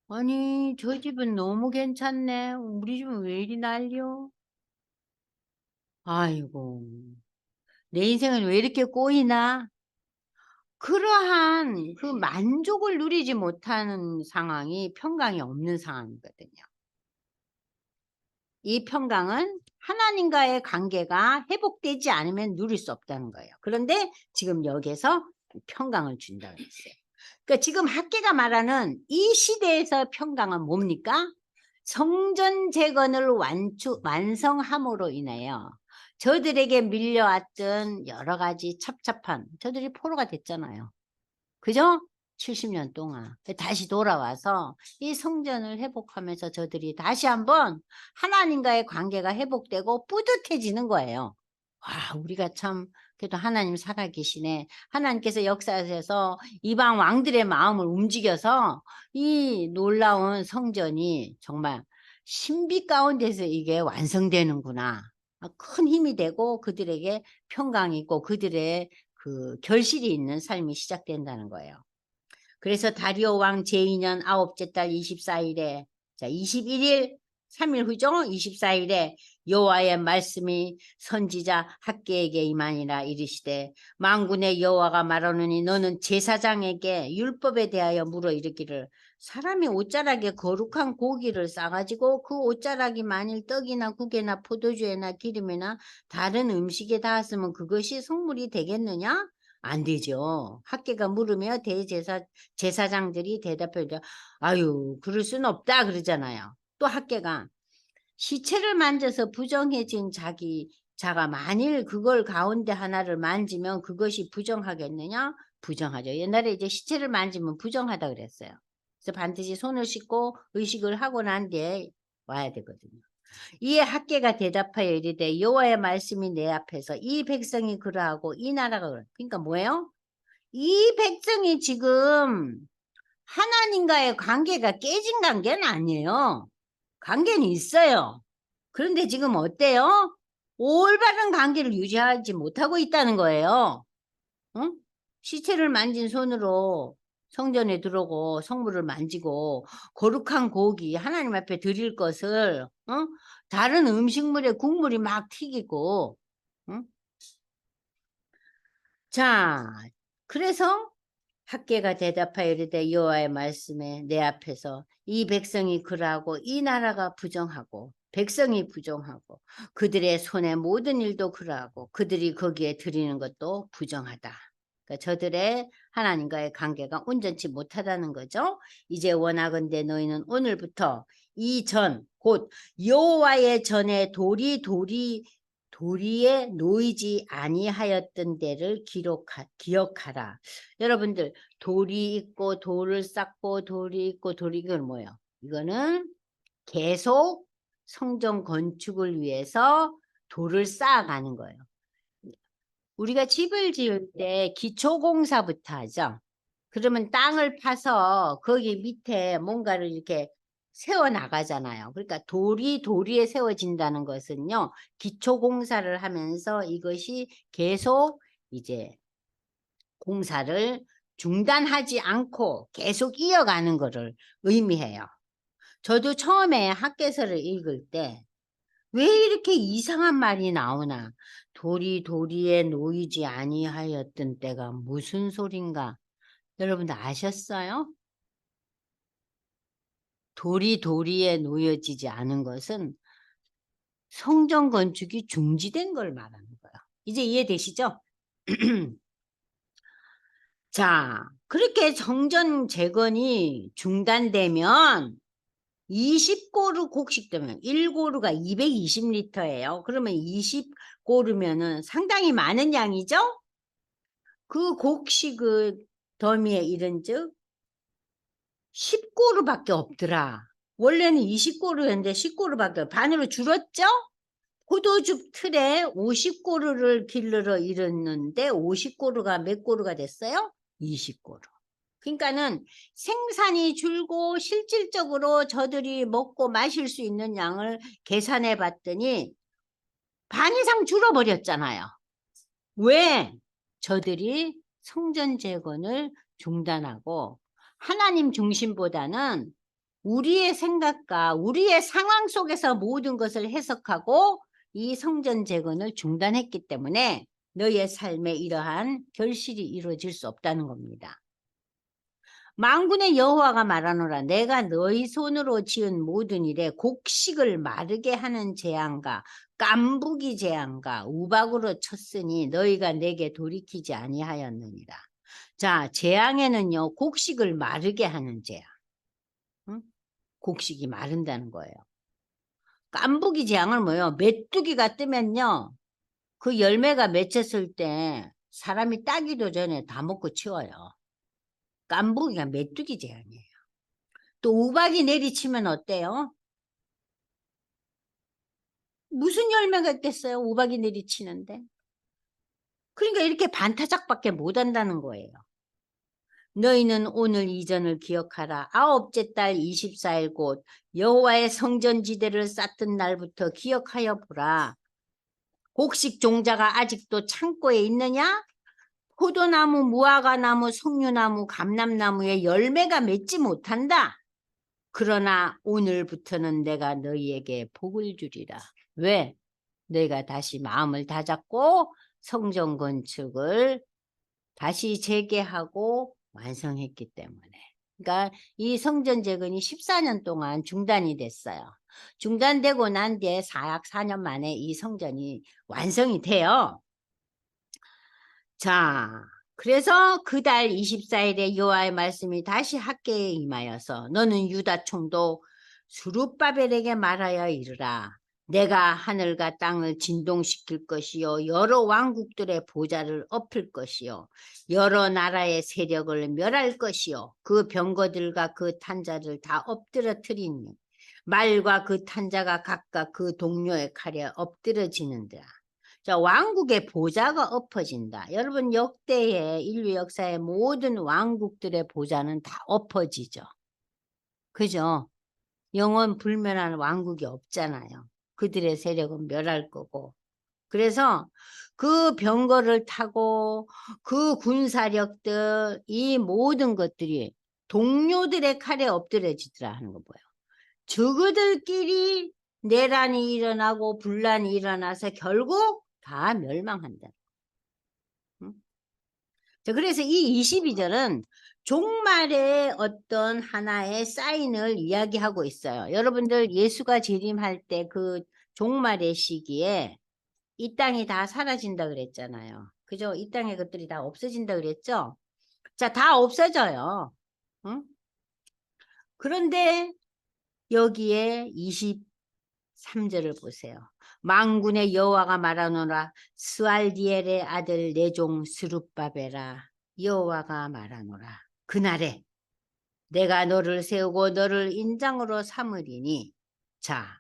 아니, 저 집은 너무 괜찮네. 우리 집은 왜 이리 난리요? 아이고, 내 인생은 왜 이렇게 꼬이나? 그러한 그 만족을 누리지 못하는 상황이 평강이 없는 상황이거든요. 이 평강은 하나님과의 관계가 회복되지 않으면 누릴 수 없다는 거예요. 그런데 지금 여기서 평강을 준다고 했어요. 그러니까 지금 학계가 말하는 이 시대에서 평강은 뭡니까? 성전 재건을 완성함으로 인하여 저들에게 밀려왔던 여러 가지 첩첩한 저들이 포로가 됐잖아요. 그죠? 70년 동안 다시 돌아와서 이 성전을 회복하면서 저들이 다시 한번 하나님과의 관계가 회복되고 뿌듯해지는 거예요. 와, 우리가 참 그래도 하나님 살아계시네. 하나님께서 역사에서 이방 왕들의 마음을 움직여서 이 놀라운 성전이 정말 신비 가운데서 이게 완성되는구나. 큰 힘이 되고 그들에게 평강이 있고 그들의 그 결실이 있는 삶이 시작된다는 거예요. 그래서 다리오 왕 제2년 9째 달 24일에 21일 3일 후죠. 24일에 여호와의 말씀이 선지자 학개에게 임하니라. 이르시되 만군의 여호와가 말하노니 너는 제사장에게 율법에 대하여 물어 이르기를 사람이 옷자락에 거룩한 고기를 싸가지고 그 옷자락이 만일 떡이나 국에나 포도주에나 기름이나 다른 음식에 닿았으면 그것이 성물이 되겠느냐? 안 되죠. 학계가 물으며 제사장들이 대답해요. 아유, 그럴 수는 없다 그러잖아요. 또 학계가 시체를 만져서 부정해진 자가 만일 그걸 가운데 하나를 만지면 그것이 부정하겠느냐? 부정하죠. 옛날에 이제 시체를 만지면 부정하다 그랬어요. 그래서 반드시 손을 씻고 의식을 하고 난 뒤에 와야 되거든요. 이에 학계가 대답하여 이르되 여호와의 말씀이 내 앞에서 이 백성이 그러하고 이 나라가 그러니까 뭐예요? 이 백성이 지금 하나님과의 관계가 깨진 관계는 아니에요. 관계는 있어요. 그런데 지금 어때요? 올바른 관계를 유지하지 못하고 있다는 거예요. 응? 시체를 만진 손으로 성전에 들어오고 성물을 만지고 거룩한 고기 하나님 앞에 드릴 것을 다른 음식물에 국물이 막 튀기고 응? 자 그래서 학계가 대답하여 이르되 여호와의 말씀에 내 앞에서 이 백성이 그러하고 이 나라가 부정하고 백성이 부정하고 그들의 손의 모든 일도 그러하고 그들이 거기에 드리는 것도 부정하다. 그러니까 저들의 하나님과의 관계가 온전치 못하다는 거죠. 이제 원하건대 너희는 오늘부터 이 전 곧 여호와의 전에 도리에 놓이지 아니하였던 데를 기억하라. 여러분들 돌이 있고 돌을 쌓고 돌이 있고 돌이 이건 뭐예요? 이거는 계속 성전 건축을 위해서 돌을 쌓아가는 거예요. 우리가 집을 지을 때 기초공사부터 하죠. 그러면 땅을 파서 거기 밑에 뭔가를 이렇게 세워 나가잖아요. 그러니까 도리에 세워진다는 것은요. 기초공사를 하면서 이것이 계속 이제 공사를 중단하지 않고 계속 이어가는 것을 의미해요. 저도 처음에 학개서를 읽을 때 왜 이렇게 이상한 말이 나오나 도리에 놓이지 아니하였던 때가 무슨 소린가 여러분들 아셨어요? 도리에 놓여지지 않은 것은 성전 건축이 중지된 걸 말하는 거예요. 이제 이해되시죠? 자, 그렇게 성전 재건이 중단되면 20고루 곡식되면 1고루가 220리터예요. 그러면 20고루면은 상당히 많은 양이죠? 그 곡식을 더미에 이른즉 10고루밖에 없더라. 원래는 20고루였는데 10고루밖에 반으로 줄었죠? 포도즙 틀에 50고루를 기르러 이르는데 50고루가 몇 고루가 됐어요? 20고루. 그러니까는 생산이 줄고 실질적으로 저들이 먹고 마실 수 있는 양을 계산해 봤더니 반 이상 줄어버렸잖아요. 왜? 저들이 성전 재건을 중단하고 하나님 중심보다는 우리의 생각과 우리의 상황 속에서 모든 것을 해석하고 이 성전 재건을 중단했기 때문에 너희의 삶에 이러한 결실이 이루어질 수 없다는 겁니다. 만군의 여호와가 말하노라 내가 너희 손으로 지은 모든 일에 곡식을 마르게 하는 재앙과 깐부기 재앙과 우박으로 쳤으니 너희가 내게 돌이키지 아니하였느니라. 자, 재앙에는요 곡식을 마르게 하는 재앙. 응? 곡식이 마른다는 거예요. 깐부기 재앙은 뭐예요? 메뚜기가 뜨면요 그 열매가 맺혔을 때 사람이 따기도 전에 다 먹고 치워요. 깐부기가 메뚜기 재앙이에요. 또 우박이 내리치면 어때요? 무슨 열매가 있겠어요? 우박이 내리치는데. 그러니까 이렇게 반타작밖에 못한다는 거예요. 너희는 오늘 이전을 기억하라. 9째 달 24일 곧 여호와의 성전지대를 쌓던 날부터 기억하여 보라. 곡식 종자가 아직도 창고에 있느냐? 포도나무, 무화과나무, 석류나무, 감람나무에 열매가 맺지 못한다. 그러나 오늘부터는 내가 너희에게 복을 주리라. 왜? 너희가 다시 마음을 다잡고 성전 건축을 다시 재개하고 완성했기 때문에. 그러니까 이 성전 재건이 14년 동안 중단이 됐어요. 중단되고 난 뒤에 약 4년 만에 이 성전이 완성이 돼요. 자, 그래서 그 달 24일에 여호와의 말씀이 다시 학개에 임하여서 너는 유다 총독 스룹바벨에게 말하여 이르라. 내가 하늘과 땅을 진동시킬 것이요 여러 왕국들의 보좌를 엎을 것이요 여러 나라의 세력을 멸할 것이요 그 병거들과 그 탄자를 다 엎드러뜨리니 말과 그 탄자가 각각 그 동료의 칼에 엎드러지는지라. 자, 왕국의 보좌가 엎어진다. 여러분, 역대의 인류 역사의 모든 왕국들의 보좌는 다 엎어지죠. 그죠? 영원 불멸한 왕국이 없잖아요. 그들의 세력은 멸할 거고. 그래서 그 병거를 타고 그 군사력들, 이 모든 것들이 동료들의 칼에 엎드려지더라 하는 거 뭐예요? 저그들끼리 내란이 일어나고 분란이 일어나서 결국 다 멸망한다. 응? 자, 그래서 이 22절은 종말의 어떤 하나의 사인을 이야기하고 있어요. 여러분들 예수가 재림할 때 그 종말의 시기에 이 땅이 다 사라진다 그랬잖아요. 그죠? 이 땅의 것들이 다 없어진다 그랬죠? 자, 다 없어져요. 응? 그런데 여기에 23절을 보세요. 만군의 여호와가 말하노라. 스알디엘의 아들 내 종 스룹바벨아, 여호와가 말하노라. 그날에 내가 너를 세우고 너를 인장으로 삼으리니. 자,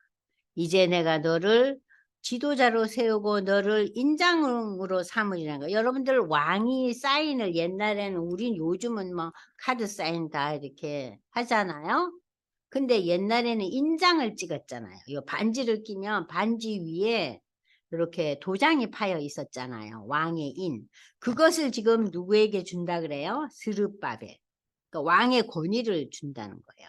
이제 내가 너를 지도자로 세우고 너를 인장으로 삼으리라는 거. 여러분들 왕이 사인을 옛날에는 우린 요즘은 뭐 카드 사인 다 이렇게 하잖아요. 근데 옛날에는 인장을 찍었잖아요. 이 반지를 끼면 반지 위에 이렇게 도장이 파여 있었잖아요. 왕의 인. 그것을 지금 누구에게 준다 그래요? 스룹바벨. 그러니까 왕의 권위를 준다는 거예요.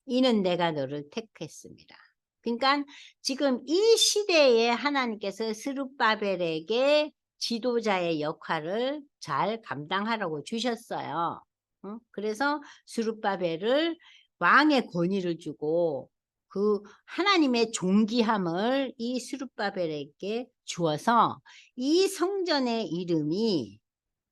이는 내가 너를 택했습니다. 그러니까 지금 이 시대에 하나님께서 스룹바벨에게 지도자의 역할을 잘 감당하라고 주셨어요. 그래서 스룹바벨을 왕의 권위를 주고 그 하나님의 존귀함을 이 스룹바벨에게 주어서 이 성전의 이름이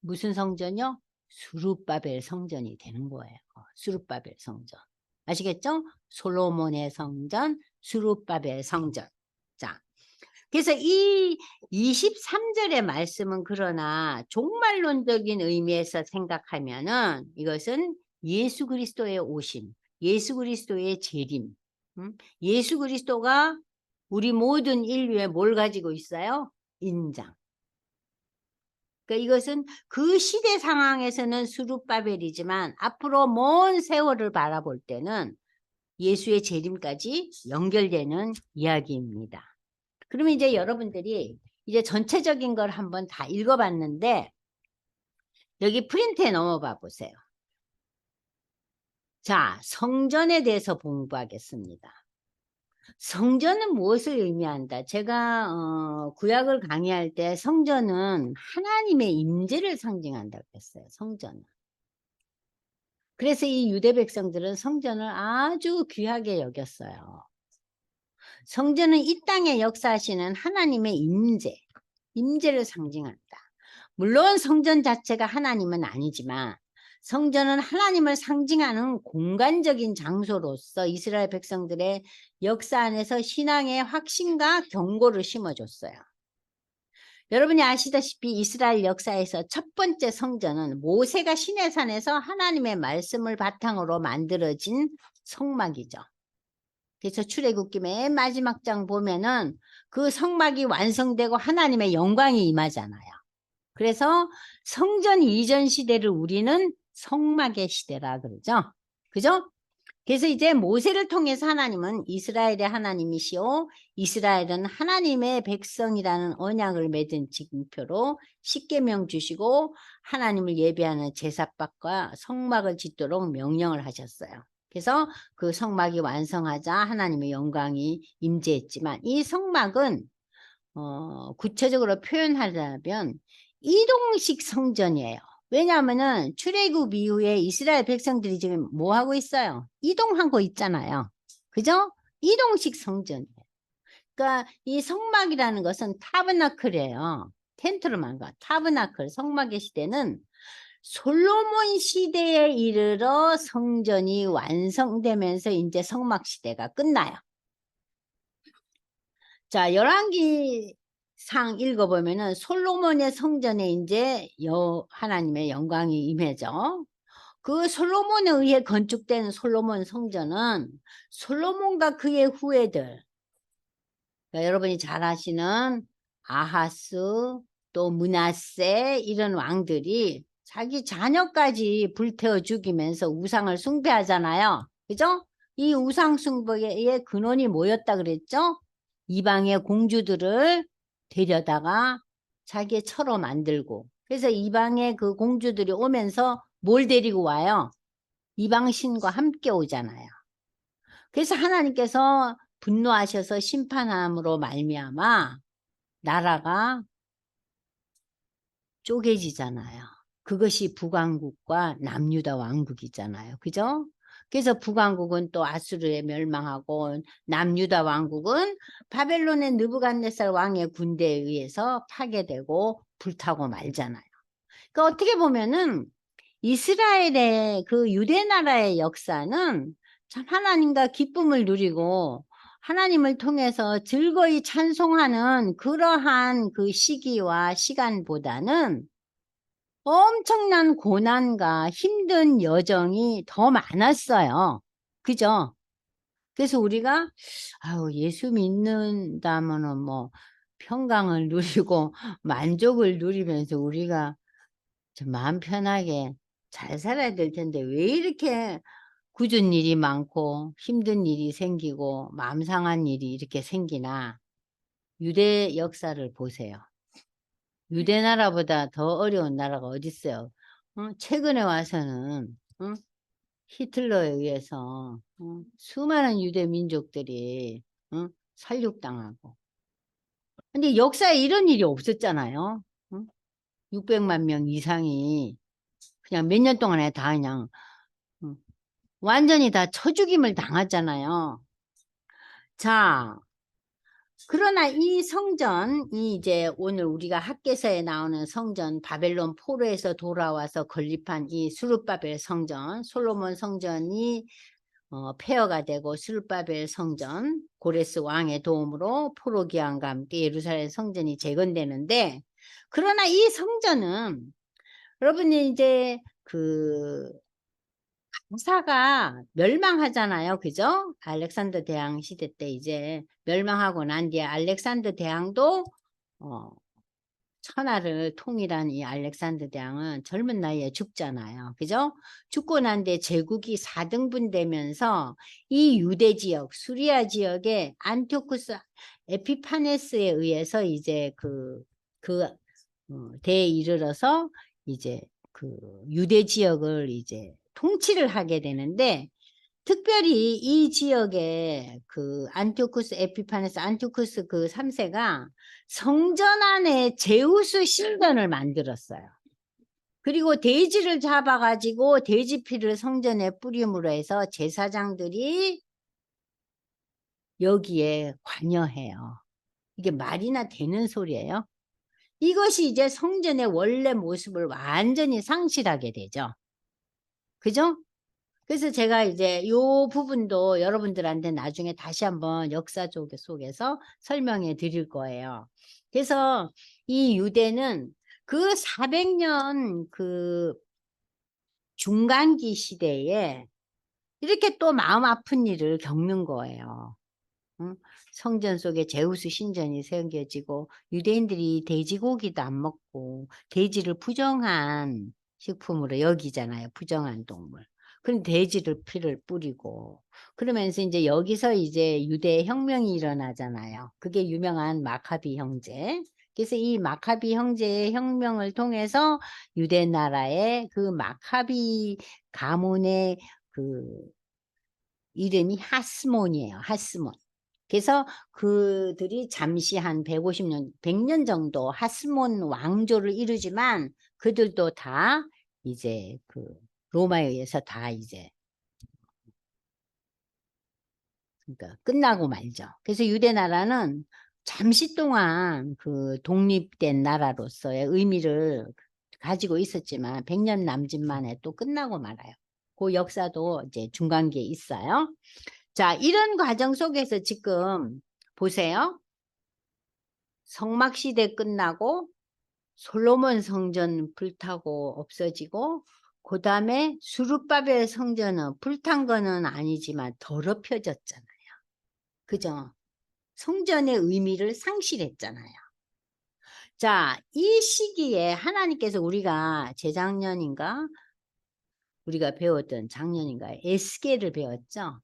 무슨 성전이요? 스룹바벨 성전이 되는 거예요. 스룹바벨 성전. 아시겠죠? 솔로몬의 성전, 스룹바벨 성전. 자, 그래서 이 23절의 말씀은 그러나 종말론적인 의미에서 생각하면은 이것은 예수 그리스도의 오심, 예수 그리스도의 재림, 예수 그리스도가 우리 모든 인류에 뭘 가지고 있어요? 인장. 그러니까 이것은 그 시대 상황에서는 스룹바벨이지만 앞으로 먼 세월을 바라볼 때는 예수의 재림까지 연결되는 이야기입니다. 그러면 이제 여러분들이 이제 전체적인 걸 한번 다 읽어봤는데 여기 프린트에 넘어봐 보세요. 자, 성전에 대해서 공부하겠습니다. 성전은 무엇을 의미한다? 제가 구약을 강의할 때 성전은 하나님의 임재를 상징한다고 했어요. 성전은. 그래서 이 유대 백성들은 성전을 아주 귀하게 여겼어요. 성전은 이 땅에 역사하시는 하나님의 임재를 상징한다. 물론 성전 자체가 하나님은 아니지만 성전은 하나님을 상징하는 공간적인 장소로서 이스라엘 백성들의 역사 안에서 신앙의 확신과 경고를 심어줬어요. 여러분이 아시다시피 이스라엘 역사에서 첫 번째 성전은 모세가 시내산에서 하나님의 말씀을 바탕으로 만들어진 성막이죠. 그래서 출애굽기 맨 마지막 장 보면은 그 성막이 완성되고 하나님의 영광이 임하잖아요. 그래서 성전 이전 시대를 우리는 성막의 시대라 그러죠. 그죠? 그래서 이제 모세를 통해서 하나님은 이스라엘의 하나님이시오 이스라엘은 하나님의 백성이라는 언약을 맺은 징표로 십계명 주시고 하나님을 예배하는 제사박과 성막을 짓도록 명령을 하셨어요. 그래서 그 성막이 완성하자 하나님의 영광이 임재했지만 이 성막은 구체적으로 표현하자면 이동식 성전이에요. 왜냐하면은 출애굽 이후에 이스라엘 백성들이 지금 뭐 하고 있어요? 이동하고 있잖아요. 그죠? 이동식 성전이에요. 그러니까 이 성막이라는 것은 타버나클이에요. 텐트로 만든 타버나클 성막의 시대는 솔로몬 시대에 이르러 성전이 완성되면서 이제 성막 시대가 끝나요. 자, 열왕기상 읽어보면은 솔로몬의 성전에 이제 하나님의 영광이 임해져. 그 솔로몬에 의해 건축된 솔로몬 성전은 솔로몬과 그의 후예들, 그러니까 여러분이 잘 아시는 아하스, 또 므낫세 이런 왕들이 자기 자녀까지 불태워 죽이면서 우상을 숭배하잖아요. 그죠? 이 우상 숭배의 근원이 뭐였다 그랬죠? 이방의 공주들을 데려다가 자기의 처로 만들고, 그래서 이방의 그 공주들이 오면서 뭘 데리고 와요? 이방 신과 함께 오잖아요. 그래서 하나님께서 분노하셔서 심판함으로 말미암아 나라가 쪼개지잖아요. 그것이 북왕국과 남유다 왕국이잖아요. 그죠? 그래서 북왕국은 또 아수르에 멸망하고 남유다 왕국은 바벨론의 느부갓네살 왕의 군대에 의해서 파괴되고 불타고 말잖아요. 그러니까 어떻게 보면은 이스라엘의 그 유대 나라의 역사는 참 하나님과 기쁨을 누리고 하나님을 통해서 즐거이 찬송하는 그러한 그 시기와 시간보다는 엄청난 고난과 힘든 여정이 더 많았어요. 그죠? 그래서 우리가 예수 믿는다면은 뭐 평강을 누리고 만족을 누리면서 우리가 좀 마음 편하게 잘 살아야 될 텐데 왜 이렇게 굳은 일이 많고 힘든 일이 생기고 마음 상한 일이 이렇게 생기나. 유대 역사를 보세요. 유대 나라보다 더 어려운 나라가 어디 있어요? 최근에 와서는 히틀러에 의해서 수많은 유대 민족들이 살육당하고. 근데 역사에 이런 일이 없었잖아요. 600만 명 이상이 그냥 몇 년 동안에 다 그냥 완전히 다 쳐죽임을 당하잖아요. 자, 그러나 이 성전이 이제 오늘 우리가 학개서에 나오는 성전, 바벨론 포로에서 돌아와서 건립한 이 스룹바벨 성전, 솔로몬 성전이 폐허가 되고 스룹바벨 성전, 고레스 왕의 도움으로 포로 귀환과 함께 예루살렘 성전이 재건되는데, 그러나 이 성전은 여러분이 이제 그 가사가 멸망하잖아요. 그죠? 알렉산더 대왕 시대 때 이제 멸망하고 난 뒤에 알렉산더 대왕도 천하를 통일한 이 알렉산더 대왕은 젊은 나이에 죽잖아요. 그죠? 죽고 난 뒤에 제국이 4등분 되면서 이 유대 지역, 수리아 지역의 안티오쿠스 에피파네스에 의해서 이제 대에 이르러서 이제 그 유대 지역을 이제 통치를 하게 되는데, 특별히 이 지역에 그 안티오쿠스 에피파네스 안티오쿠스 그 3세가 성전 안에 제우스 신전을 만들었어요. 그리고 돼지를 잡아가지고 돼지 피를 성전에 뿌림으로 해서 제사장들이 여기에 관여해요. 이게 말이나 되는 소리예요? 이것이 이제 성전의 원래 모습을 완전히 상실하게 되죠. 그죠? 그래서 제가 이제 요 부분도 여러분들한테 나중에 다시 한번 역사 속에서 설명해 드릴 거예요. 그래서 이 유대는 그 400년 그 중간기 시대에 이렇게 또 마음 아픈 일을 겪는 거예요. 응? 성전 속에 제우스 신전이 새겨지고 유대인들이 돼지고기도 안 먹고 돼지를 부정한 식품으로 여기잖아요. 부정한 동물. 그럼 돼지를 피를 뿌리고 그러면서 이제 여기서 이제 유대 혁명이 일어나잖아요. 그게 유명한 마카비 형제. 그래서 이 마카비 형제의 혁명을 통해서 유대 나라의 그 마카비 가문의 그 이름이 하스몬이에요. 하스몬. 그래서 그들이 잠시 한 150년, 100년 정도 하스몬 왕조를 이루지만 그들도 다 이제 그 로마에 의해서 다 이제 그러니까 끝나고 말죠. 그래서 유대 나라는 잠시 동안 그 독립된 나라로서의 의미를 가지고 있었지만 100년 남짓 만에 또 끝나고 말아요. 그 역사도 이제 중간기에 있어요. 자, 이런 과정 속에서 지금 보세요. 성막시대 끝나고 솔로몬 성전 불타고 없어지고 그 다음에 수르바벨 성전은 불탄 거는 아니지만 더럽혀졌잖아요. 그죠? 성전의 의미를 상실했잖아요. 자, 이 시기에 하나님께서 우리가 재작년인가 우리가 배웠던 작년인가 에스겔을 배웠죠.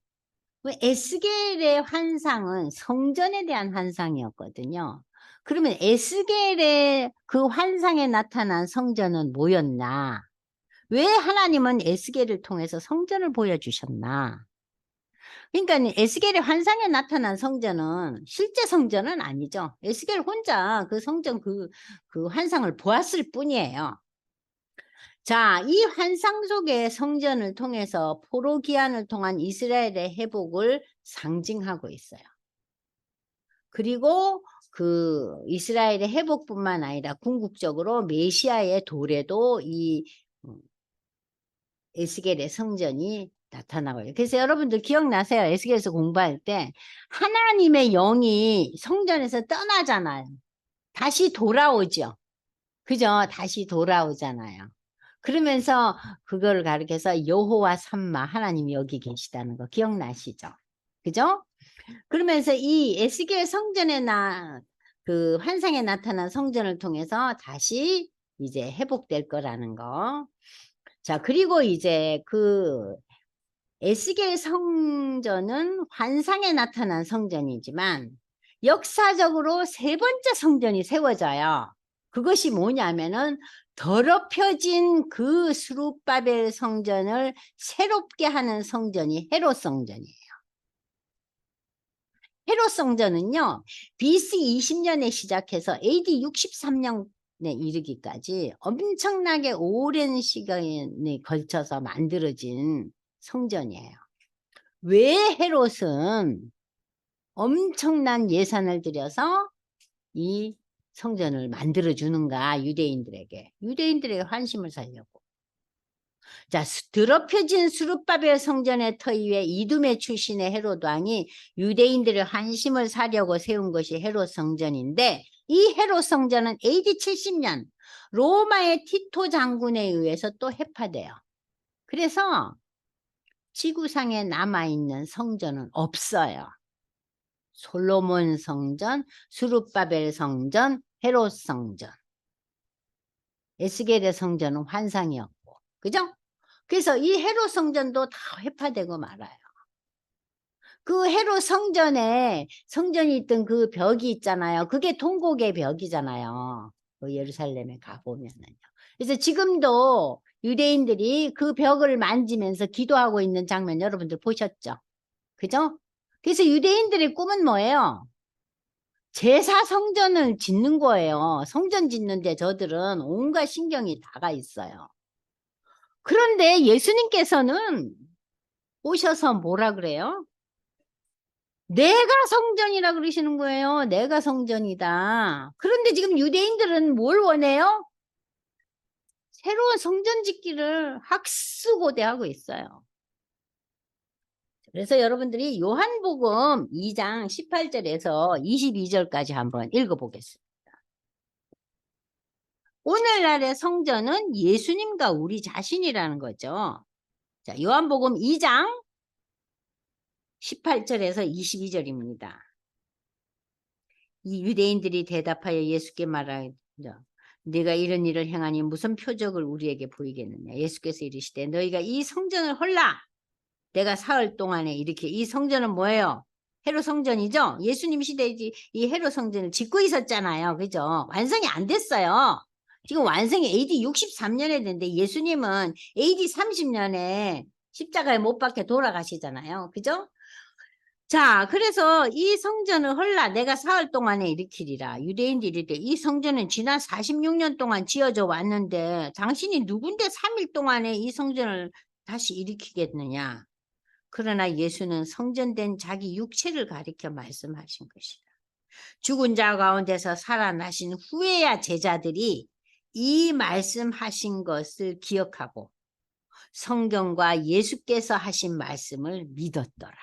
에스겔의 환상은 성전에 대한 환상이었거든요. 그러면 에스겔의 그 환상에 나타난 성전은 뭐였나? 왜 하나님은 에스겔을 통해서 성전을 보여주셨나? 그러니까 에스겔의 환상에 나타난 성전은 실제 성전은 아니죠. 에스겔 혼자 그 성전 그 환상을 보았을 뿐이에요. 자, 이 환상 속의 성전을 통해서 포로 기한을 통한 이스라엘의 회복을 상징하고 있어요. 그리고 그 이스라엘의 회복뿐만 아니라 궁극적으로 메시아의 도래도 이 에스겔의 성전이 나타나고요. 그래서 여러분들 기억나세요? 에스겔에서 공부할 때 하나님의 영이 성전에서 떠나잖아요. 다시 돌아오죠. 그죠? 다시 돌아오잖아요. 그러면서 그걸 가리켜서 여호와 삼마 하나님이 여기 계시다는 거 기억나시죠? 그죠? 그러면서 이 에스겔 성전에 그 환상에 나타난 성전을 통해서 다시 이제 회복될 거라는 거. 자, 그리고 이제 그 에스겔 성전은 환상에 나타난 성전이지만 역사적으로 세 번째 성전이 세워져요. 그것이 뭐냐면은 더럽혀진 그 스룹바벨 성전을 새롭게 하는 성전이 헤롯 성전이에요. 헤롯 성전은요, BC 20년에 시작해서 AD 63년에 이르기까지 엄청나게 오랜 시간에 걸쳐서 만들어진 성전이에요. 왜 헤롯은 엄청난 예산을 들여서 이 성전을 만들어 주는가? 유대인들에게 환심을 사려고. 자, 더럽혀진 수르바벨 성전의 터 위에 이두메 출신의 헤롯 왕이 유대인들의 환심을 사려고 세운 것이 헤롯 성전인데, 이 헤롯 성전은 AD 70년 로마의 티토 장군에 의해서 또 해파돼요. 그래서 지구상에 남아있는 성전은 없어요. 솔로몬 성전, 수르바벨 성전, 헤롯 성전. 에스겔의 성전은 환상이었고. 그죠? 그래서 이 헤롯 성전도 다 회파되고 말아요. 그 헤롯 성전이 있던 그 벽이 있잖아요. 그게 통곡의 벽이잖아요. 그 예루살렘에 가보면은요. 그래서 지금도 유대인들이 그 벽을 만지면서 기도하고 있는 장면 여러분들 보셨죠? 그죠? 그래서 유대인들의 꿈은 뭐예요? 제사 성전을 짓는 거예요. 성전 짓는데 저들은 온갖 신경이 다가 있어요. 그런데 예수님께서는 오셔서 뭐라 그래요? 내가 성전이라 그러시는 거예요. 내가 성전이다. 그런데 지금 유대인들은 뭘 원해요? 새로운 성전 짓기를 학수고대하고 있어요. 그래서 여러분들이 요한복음 2장 18절에서 22절까지 한번 읽어보겠습니다. 오늘날의 성전은 예수님과 우리 자신이라는 거죠. 자, 요한복음 2장 18절에서 22절입니다. 이 유대인들이 대답하여 예수께 말하죠. 네가 이런 일을 행하니 무슨 표적을 우리에게 보이겠느냐. 예수께서 이르시되 너희가 이 성전을 헐라. 내가 사흘 동안에 이렇게 이 성전은 뭐예요? 헤롯 성전이죠. 예수님 시대에 이 헤롯 성전을 짓고 있었잖아요. 그죠? 완성이 안 됐어요. 지금 완성이 AD 63년에 됐는데 예수님은 AD 30년에 십자가에 못 박혀 돌아가시잖아요. 그죠? 자, 그래서 이 성전을 헐라 내가 사흘 동안에 일으키리라. 유대인들이 이르되 이 성전은 지난 46년 동안 지어져 왔는데 당신이 누군데 3일 동안에 이 성전을 다시 일으키겠느냐. 그러나 예수는 성전된 자기 육체를 가리켜 말씀하신 것이다. 죽은 자 가운데서 살아나신 후에야 제자들이 이 말씀하신 것을 기억하고 성경과 예수께서 하신 말씀을 믿었더라.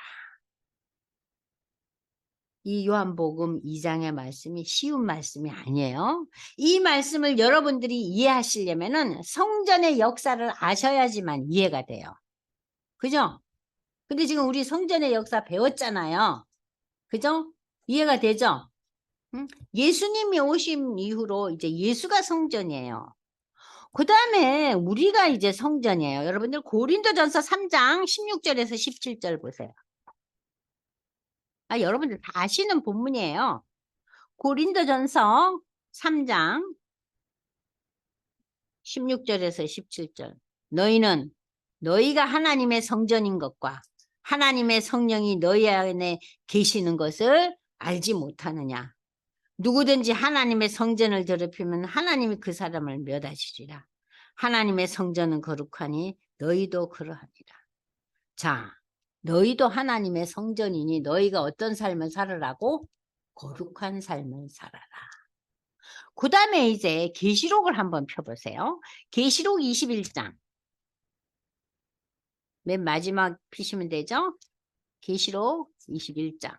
이 요한복음 2장의 말씀이 쉬운 말씀이 아니에요. 이 말씀을 여러분들이 이해하시려면은 성전의 역사를 아셔야지만 이해가 돼요. 그죠? 근데 지금 우리 성전의 역사 배웠잖아요. 그죠? 이해가 되죠? 응? 예수님이 오신 이후로 이제 예수가 성전이에요. 그 다음에 우리가 이제 성전이에요. 여러분들 고린도전서 3장 16절에서 17절 보세요. 여러분들 다 아시는 본문이에요. 고린도전서 3장 16절에서 17절. 너희는 너희가 하나님의 성전인 것과 하나님의 성령이 너희 안에 계시는 것을 알지 못하느냐. 누구든지 하나님의 성전을 더럽히면 하나님이 그 사람을 멸하시리라. 하나님의 성전은 거룩하니 너희도 그러하니라. 자, 너희도 하나님의 성전이니 너희가 어떤 삶을 살으라고? 거룩한 삶을 살아라. 그 다음에 이제 계시록을 한번 펴보세요. 계시록 21장. 맨 마지막 피시면 되죠? 계시록 21장.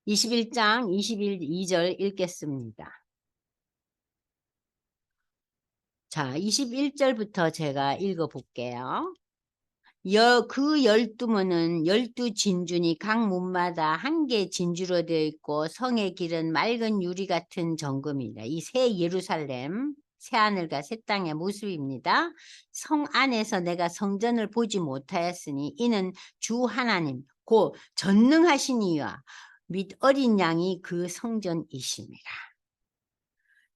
21장 22절 읽겠습니다. 자, 21절부터 제가 읽어볼게요. 그 12문은 12진주니 각 문마다 한 개 진주로 되어 있고 성의 길은 맑은 유리 같은 정금이다. 이 새 예루살렘, 새 하늘과 새 땅의 모습입니다. 성 안에서 내가 성전을 보지 못하였으니 이는 주 하나님 곧 전능하신 이와 및 어린 양이 그 성전이심이라.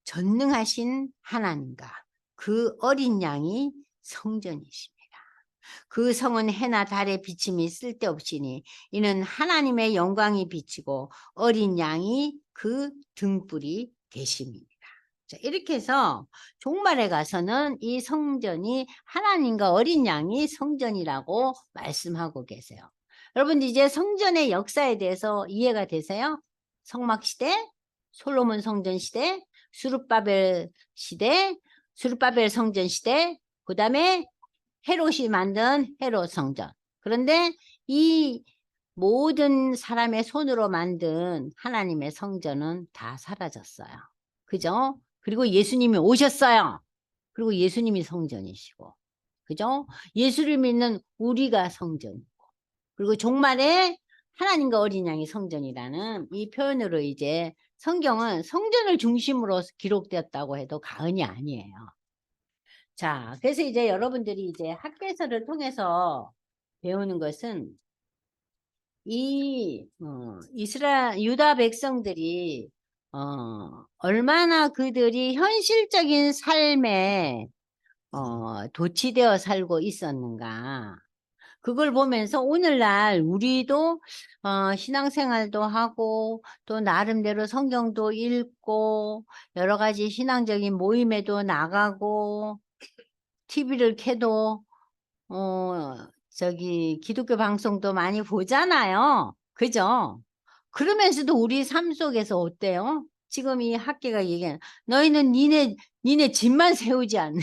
전능하신 하나님과 그 어린 양이 성전이십니다. 그 성은 해나 달의 비침이 쓸데없이니 이는 하나님의 영광이 비치고 어린 양이 그 등불이 되심입니다. 자, 이렇게 해서 종말에 가서는 이 성전이 하나님과 어린 양이 성전이라고 말씀하고 계세요. 여러분 이제 성전의 역사에 대해서 이해가 되세요? 성막시대, 솔로몬 성전 시대, 수르바벨 시대, 수르바벨 성전 시대, 그 다음에 헤롯이 만든 헤롯 성전. 그런데 이 모든 사람의 손으로 만든 하나님의 성전은 다 사라졌어요. 그죠? 그리고 예수님이 오셨어요. 그리고 예수님이 성전이시고. 그죠? 예수를 믿는 우리가 성전이고. 그리고 종말에 하나님과 어린 양이 성전이라는 이 표현으로 이제 성경은 성전을 중심으로 기록되었다고 해도 과언이 아니에요. 자, 그래서 이제 여러분들이 이제 학개서를 통해서 배우는 것은 이 유다 백성들이 얼마나 그들이 현실적인 삶에 도취되어 살고 있었는가. 그걸 보면서 오늘날 우리도 신앙생활도 하고 또 나름대로 성경도 읽고 여러 가지 신앙적인 모임에도 나가고 TV를 켜도 기독교 방송도 많이 보잖아요. 그죠? 그러면서도 우리 삶 속에서 어때요? 지금 이 학계가 얘기하는 너희는 니네 집만 세우지 않는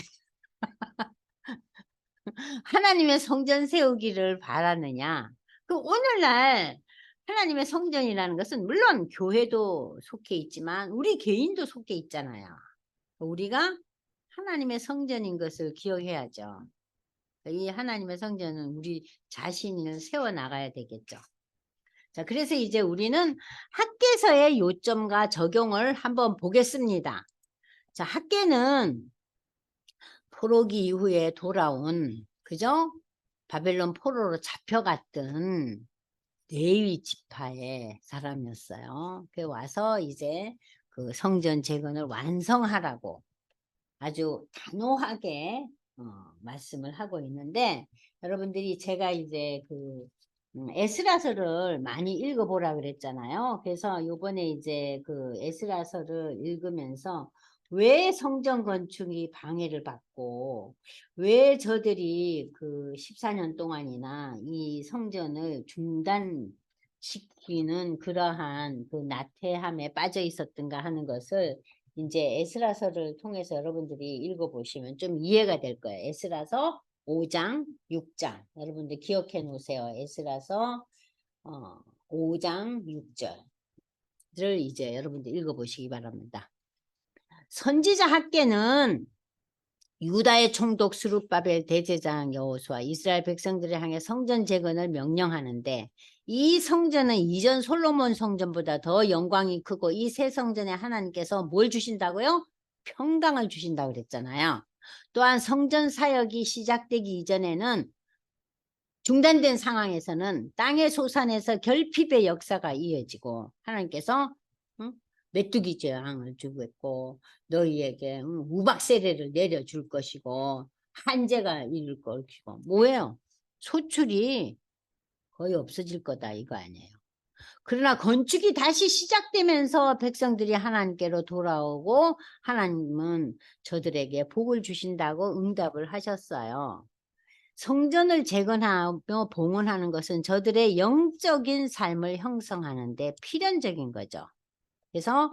하나님의 성전 세우기를 바라느냐? 그 오늘날 하나님의 성전이라는 것은 물론 교회도 속해 있지만 우리 개인도 속해 있잖아요. 우리가 하나님의 성전인 것을 기억해야죠. 이 하나님의 성전은 우리 자신을 세워나가야 되겠죠. 자, 그래서 이제 우리는 학계서의 요점과 적용을 한번 보겠습니다. 자, 학계는 포로기 이후에 돌아온, 그죠? 바벨론 포로로 잡혀갔던 레위 지파의 사람이었어요. 그 와서 이제 그 성전 재건을 완성하라고 아주 단호하게 말씀을 하고 있는데, 여러분들이 제가 이제 그 에스라서를 많이 읽어보라 그랬잖아요. 그래서 요번에 이제 그 에스라서를 읽으면서 왜 성전 건축이 방해를 받고 왜 저들이 그 14년 동안이나 이 성전을 중단시키는 그러한 그 나태함에 빠져 있었던가 하는 것을 이제 에스라서를 통해서 여러분들이 읽어보시면 좀 이해가 될 거예요. 에스라서 5장, 6장. 여러분들 기억해 놓으세요. 에스라서 5장, 6절을 이제 여러분들 읽어보시기 바랍니다. 선지자 학계는 유다의 총독 스룹바벨 대제사장 여호수아 이스라엘 백성들을 향해 성전 재건을 명령하는데, 이 성전은 이전 솔로몬 성전보다 더 영광이 크고 이 새 성전에 하나님께서 뭘 주신다고요? 평강을 주신다고 그랬잖아요. 또한 성전 사역이 시작되기 이전에는 중단된 상황에서는 땅의 소산에서 결핍의 역사가 이어지고 하나님께서 메뚜기 재앙을 주겠고 너희에게 우박 세례를 내려줄 것이고 한재가 이룰 것이고 뭐예요? 소출이 거의 없어질 거다 이거 아니에요. 그러나 건축이 다시 시작되면서 백성들이 하나님께로 돌아오고 하나님은 저들에게 복을 주신다고 응답을 하셨어요. 성전을 재건하며 봉헌하는 것은 저들의 영적인 삶을 형성하는 데 필연적인 거죠. 그래서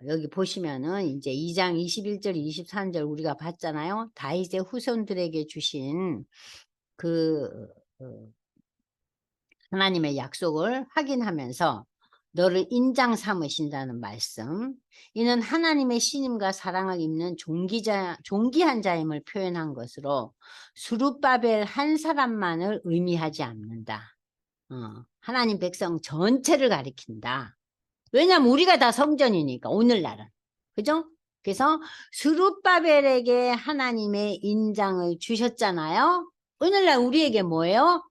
여기 보시면은 이제 2장 21절 23절 우리가 봤잖아요. 다윗의 후손들에게 주신 그 하나님의 약속을 확인하면서 너를 인장 삼으신다는 말씀. 이는 하나님의 신임과 사랑을 입는 존귀한 자임을 표현한 것으로 수룹바벨 한 사람만을 의미하지 않는다. 하나님 백성 전체를 가리킨다. 왜냐하면 우리가 다 성전이니까 오늘날은. 그죠? 그래서 스룹바벨에게 하나님의 인장을 주셨잖아요. 오늘날 우리에게 뭐예요?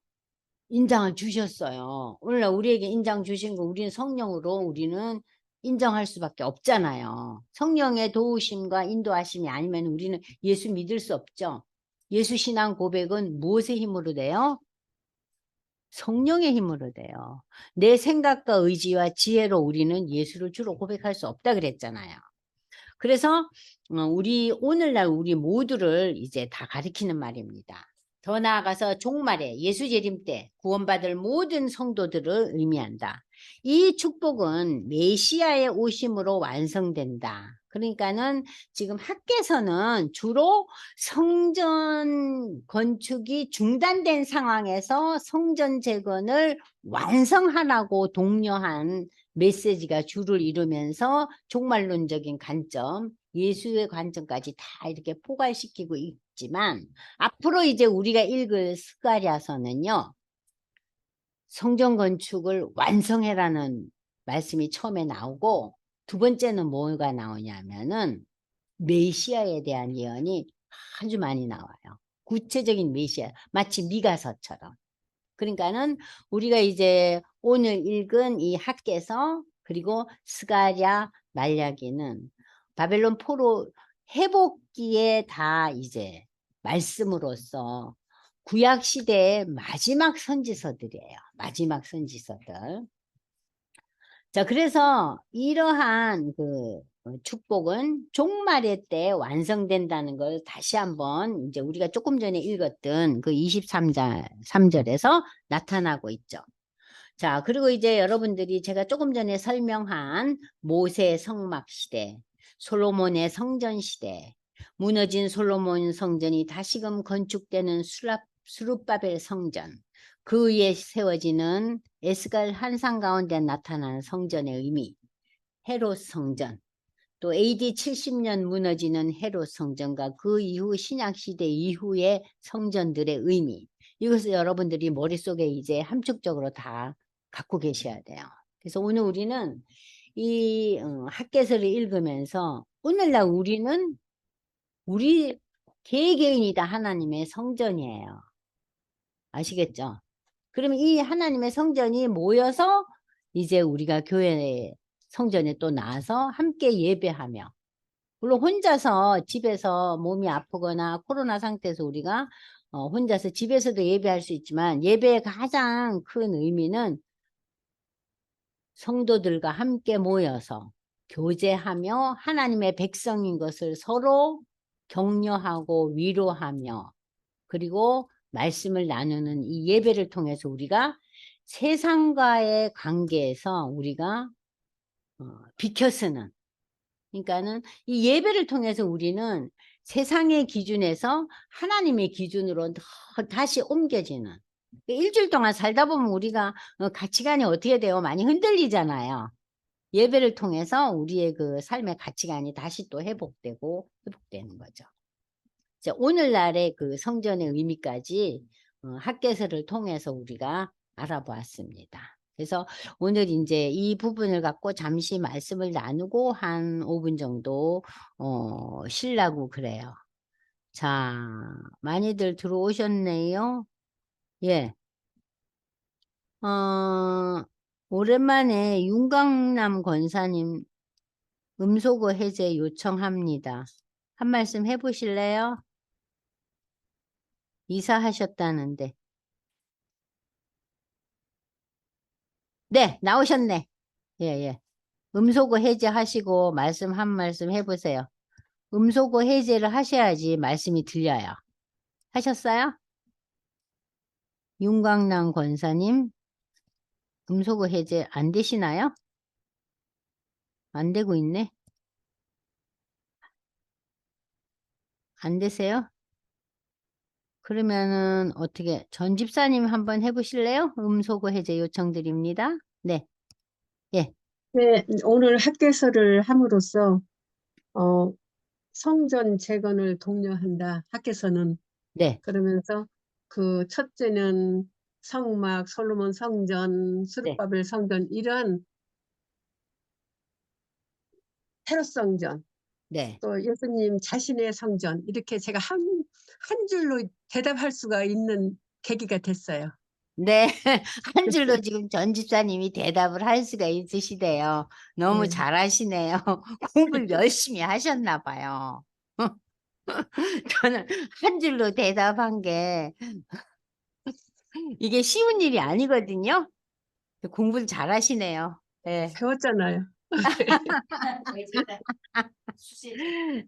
인장을 주셨어요. 오늘날 우리에게 인장 주신 거 우리는 성령으로 우리는 인정할 수밖에 없잖아요. 성령의 도우심과 인도하심이 아니면 우리는 예수 믿을 수 없죠. 예수 신앙 고백은 무엇의 힘으로 돼요? 성령의 힘으로 돼요. 내 생각과 의지와 지혜로 우리는 예수를 주로 고백할 수 없다 그랬잖아요. 그래서 우리 오늘날 우리 모두를 이제 다 가리키는 말입니다. 더 나아가서 종말에 예수 재림 때 구원받을 모든 성도들을 의미한다. 이 축복은 메시아의 오심으로 완성된다. 그러니까는 지금 학계서는 주로 성전 건축이 중단된 상황에서 성전 재건을 완성하라고 독려한 메시지가 주를 이루면서 종말론적인 관점, 예수의 관점까지 다 이렇게 포괄시키고 있지만, 앞으로 이제 우리가 읽을 스가랴서는요, 성전 건축을 완성해라는 말씀이 처음에 나오고, 두 번째는 뭐가 나오냐면은 메시아에 대한 예언이 아주 많이 나와요. 구체적인 메시아, 마치 미가서처럼. 그러니까는 우리가 이제 오늘 읽은 이 학계서 그리고 스가랴 말라기는 바벨론 포로 회복기에 다 이제 말씀으로서 구약 시대의 마지막 선지서들이에요. 마지막 선지서들. 자, 그래서 이러한 그 축복은 종말의 때 완성된다는 걸 다시 한번 이제 우리가 조금 전에 읽었던 그 23절에서 나타나고 있죠. 자, 그리고 이제 여러분들이 제가 조금 전에 설명한 모세 성막 시대, 솔로몬의 성전 시대, 무너진 솔로몬 성전이 다시금 건축되는 수룹바벨 성전, 그 위에 세워지는 에스갈 한산 가운데 나타나는 성전의 의미, 헤롯 성전, 또 AD 70년 무너지는 헤롯 성전과 그 이후 신약시대 이후의 성전들의 의미, 이것을 여러분들이 머릿속에 이제 함축적으로 다 갖고 계셔야 돼요. 그래서 오늘 우리는 이 학개서를 읽으면서 오늘날 우리는 우리 개개인이 다 하나님의 성전이에요. 아시겠죠? 그러면 이 하나님의 성전이 모여서 이제 우리가 교회 성전에 또 나와서 함께 예배하며, 물론 혼자서 집에서 몸이 아프거나 코로나 상태에서 우리가 혼자서 집에서도 예배할 수 있지만, 예배의 가장 큰 의미는 성도들과 함께 모여서 교제하며 하나님의 백성인 것을 서로 격려하고 위로하며, 그리고 말씀을 나누는 이 예배를 통해서 우리가 세상과의 관계에서 우리가 비켜서는, 그러니까는 이 예배를 통해서 우리는 세상의 기준에서 하나님의 기준으로 다시 옮겨지는, 일주일 동안 살다 보면 우리가 가치관이 어떻게 돼요? 많이 흔들리잖아요. 예배를 통해서 우리의 그 삶의 가치관이 다시 또 회복되는 거죠. 이제 오늘날의 그 성전의 의미까지 학개서를 통해서 우리가 알아보았습니다. 그래서 오늘 이제 이 부분을 갖고 잠시 말씀을 나누고 한 5분 정도 쉬려고 그래요. 자, 많이들 들어오셨네요. 예. 오랜만에 윤강남 권사님 음소거 해제 요청합니다. 한 말씀 해보실래요? 이사하셨다는데. 네, 나오셨네. 예, 예. 음소거 해제하시고 한 말씀 해보세요. 음소거 해제를 하셔야지 말씀이 들려요. 하셨어요? 윤광남 권사님, 음소거 해제 안 되시나요? 안 되고 있네. 안 되세요? 그러면은 어떻게 전 집사님 한번 해보실래요? 음소거 해제 요청드립니다. 네, 예, 네, 오늘 학개서를 함으로써 성전 재건을 독려한다. 학개서는 네, 그러면서 그 첫째는 성막, 솔로몬 성전, 네, 스룹바벨 성전 이런 테러 성전, 네. 또 예수님 자신의 성전 이렇게 제가 한 줄로 대답할 수가 있는 계기가 됐어요. 네, 한 줄로 지금 전 집사님이 대답을 할 수가 있으시대요. 너무 네. 잘하시네요. 공부를 열심히 하셨나 봐요. 저는 한 줄로 대답한 게 이게 쉬운 일이 아니거든요. 공부를 잘하시네요. 네. 배웠잖아요.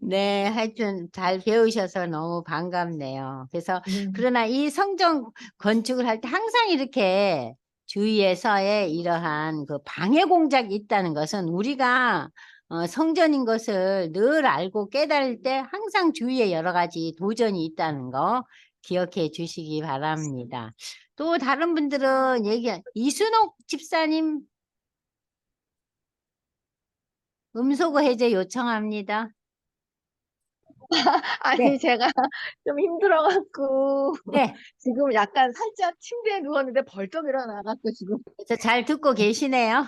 네, 하여튼 잘 배우셔서 너무 반갑네요. 그래서 네. 그러나 이 성전 건축을 할 때 항상 이렇게 주위에서의 이러한 그 방해 공작이 있다는 것은 우리가 성전인 것을 늘 알고 깨달을 때 항상 주위에 여러 가지 도전이 있다는 거 기억해 주시기 바랍니다. 또 다른 분들은 이순옥 집사님 음소거 해제 요청합니다. 네, 아니, 제가 좀 힘들어갖고, 네. 지금 약간 살짝 침대에 누웠는데 벌떡 일어나갖고 지금. 그래서 잘 듣고 계시네요.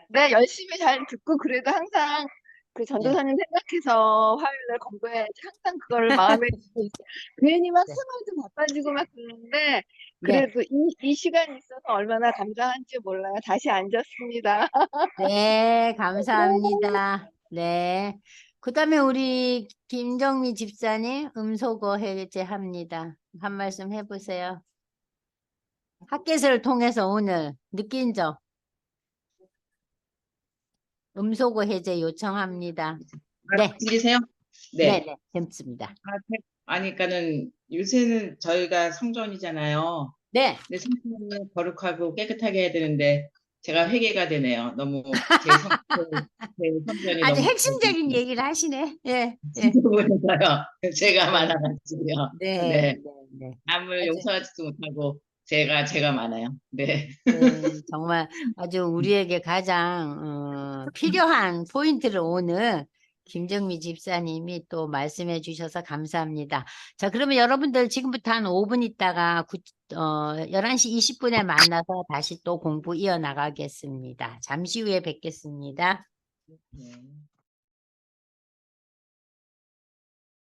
네, 열심히 잘 듣고, 그래도 항상 그 네. 전도사님 생각해서 화요일날 공부해야지 항상 그걸 마음에 두고 있어요. 괜히 막 네. 생활도 바빠지고 막 그러는데, 네, 그래도 이 시간이 있어서 얼마나 감사한지 몰라요. 다시 앉았습니다. 네, 감사합니다. 네. 그 다음에 우리 김정미 집사님 음소거 해제합니다. 한 말씀 해보세요. 학개서를 통해서 오늘 느낀 점, 음소거 해제 요청합니다. 네, 들리세요? 네, 네. 네, 됐습니다. 그러니까는 요새는 저희가 성전이잖아요. 네, 근데 성전을 거룩하고 깨끗하게 해야 되는데 제가 회개가 되네요. 너무 제 성전이 아주 너무 핵심적인 얘기를 하시네. 예, 예. 지저분해서요. 제가 네, 많아가지고요. 네, 네. 네, 네. 남을 아주 용서하지도 못하고 제가 많아요. 네. 정말 아주 우리에게 가장 필요한 포인트를 오늘 김정미 집사님이 또 말씀해 주셔서 감사합니다. 자, 그러면 여러분들 지금부터 한 5분 있다가 11시 20분에 만나서 다시 또 공부 이어나가겠습니다. 잠시 후에 뵙겠습니다. 네.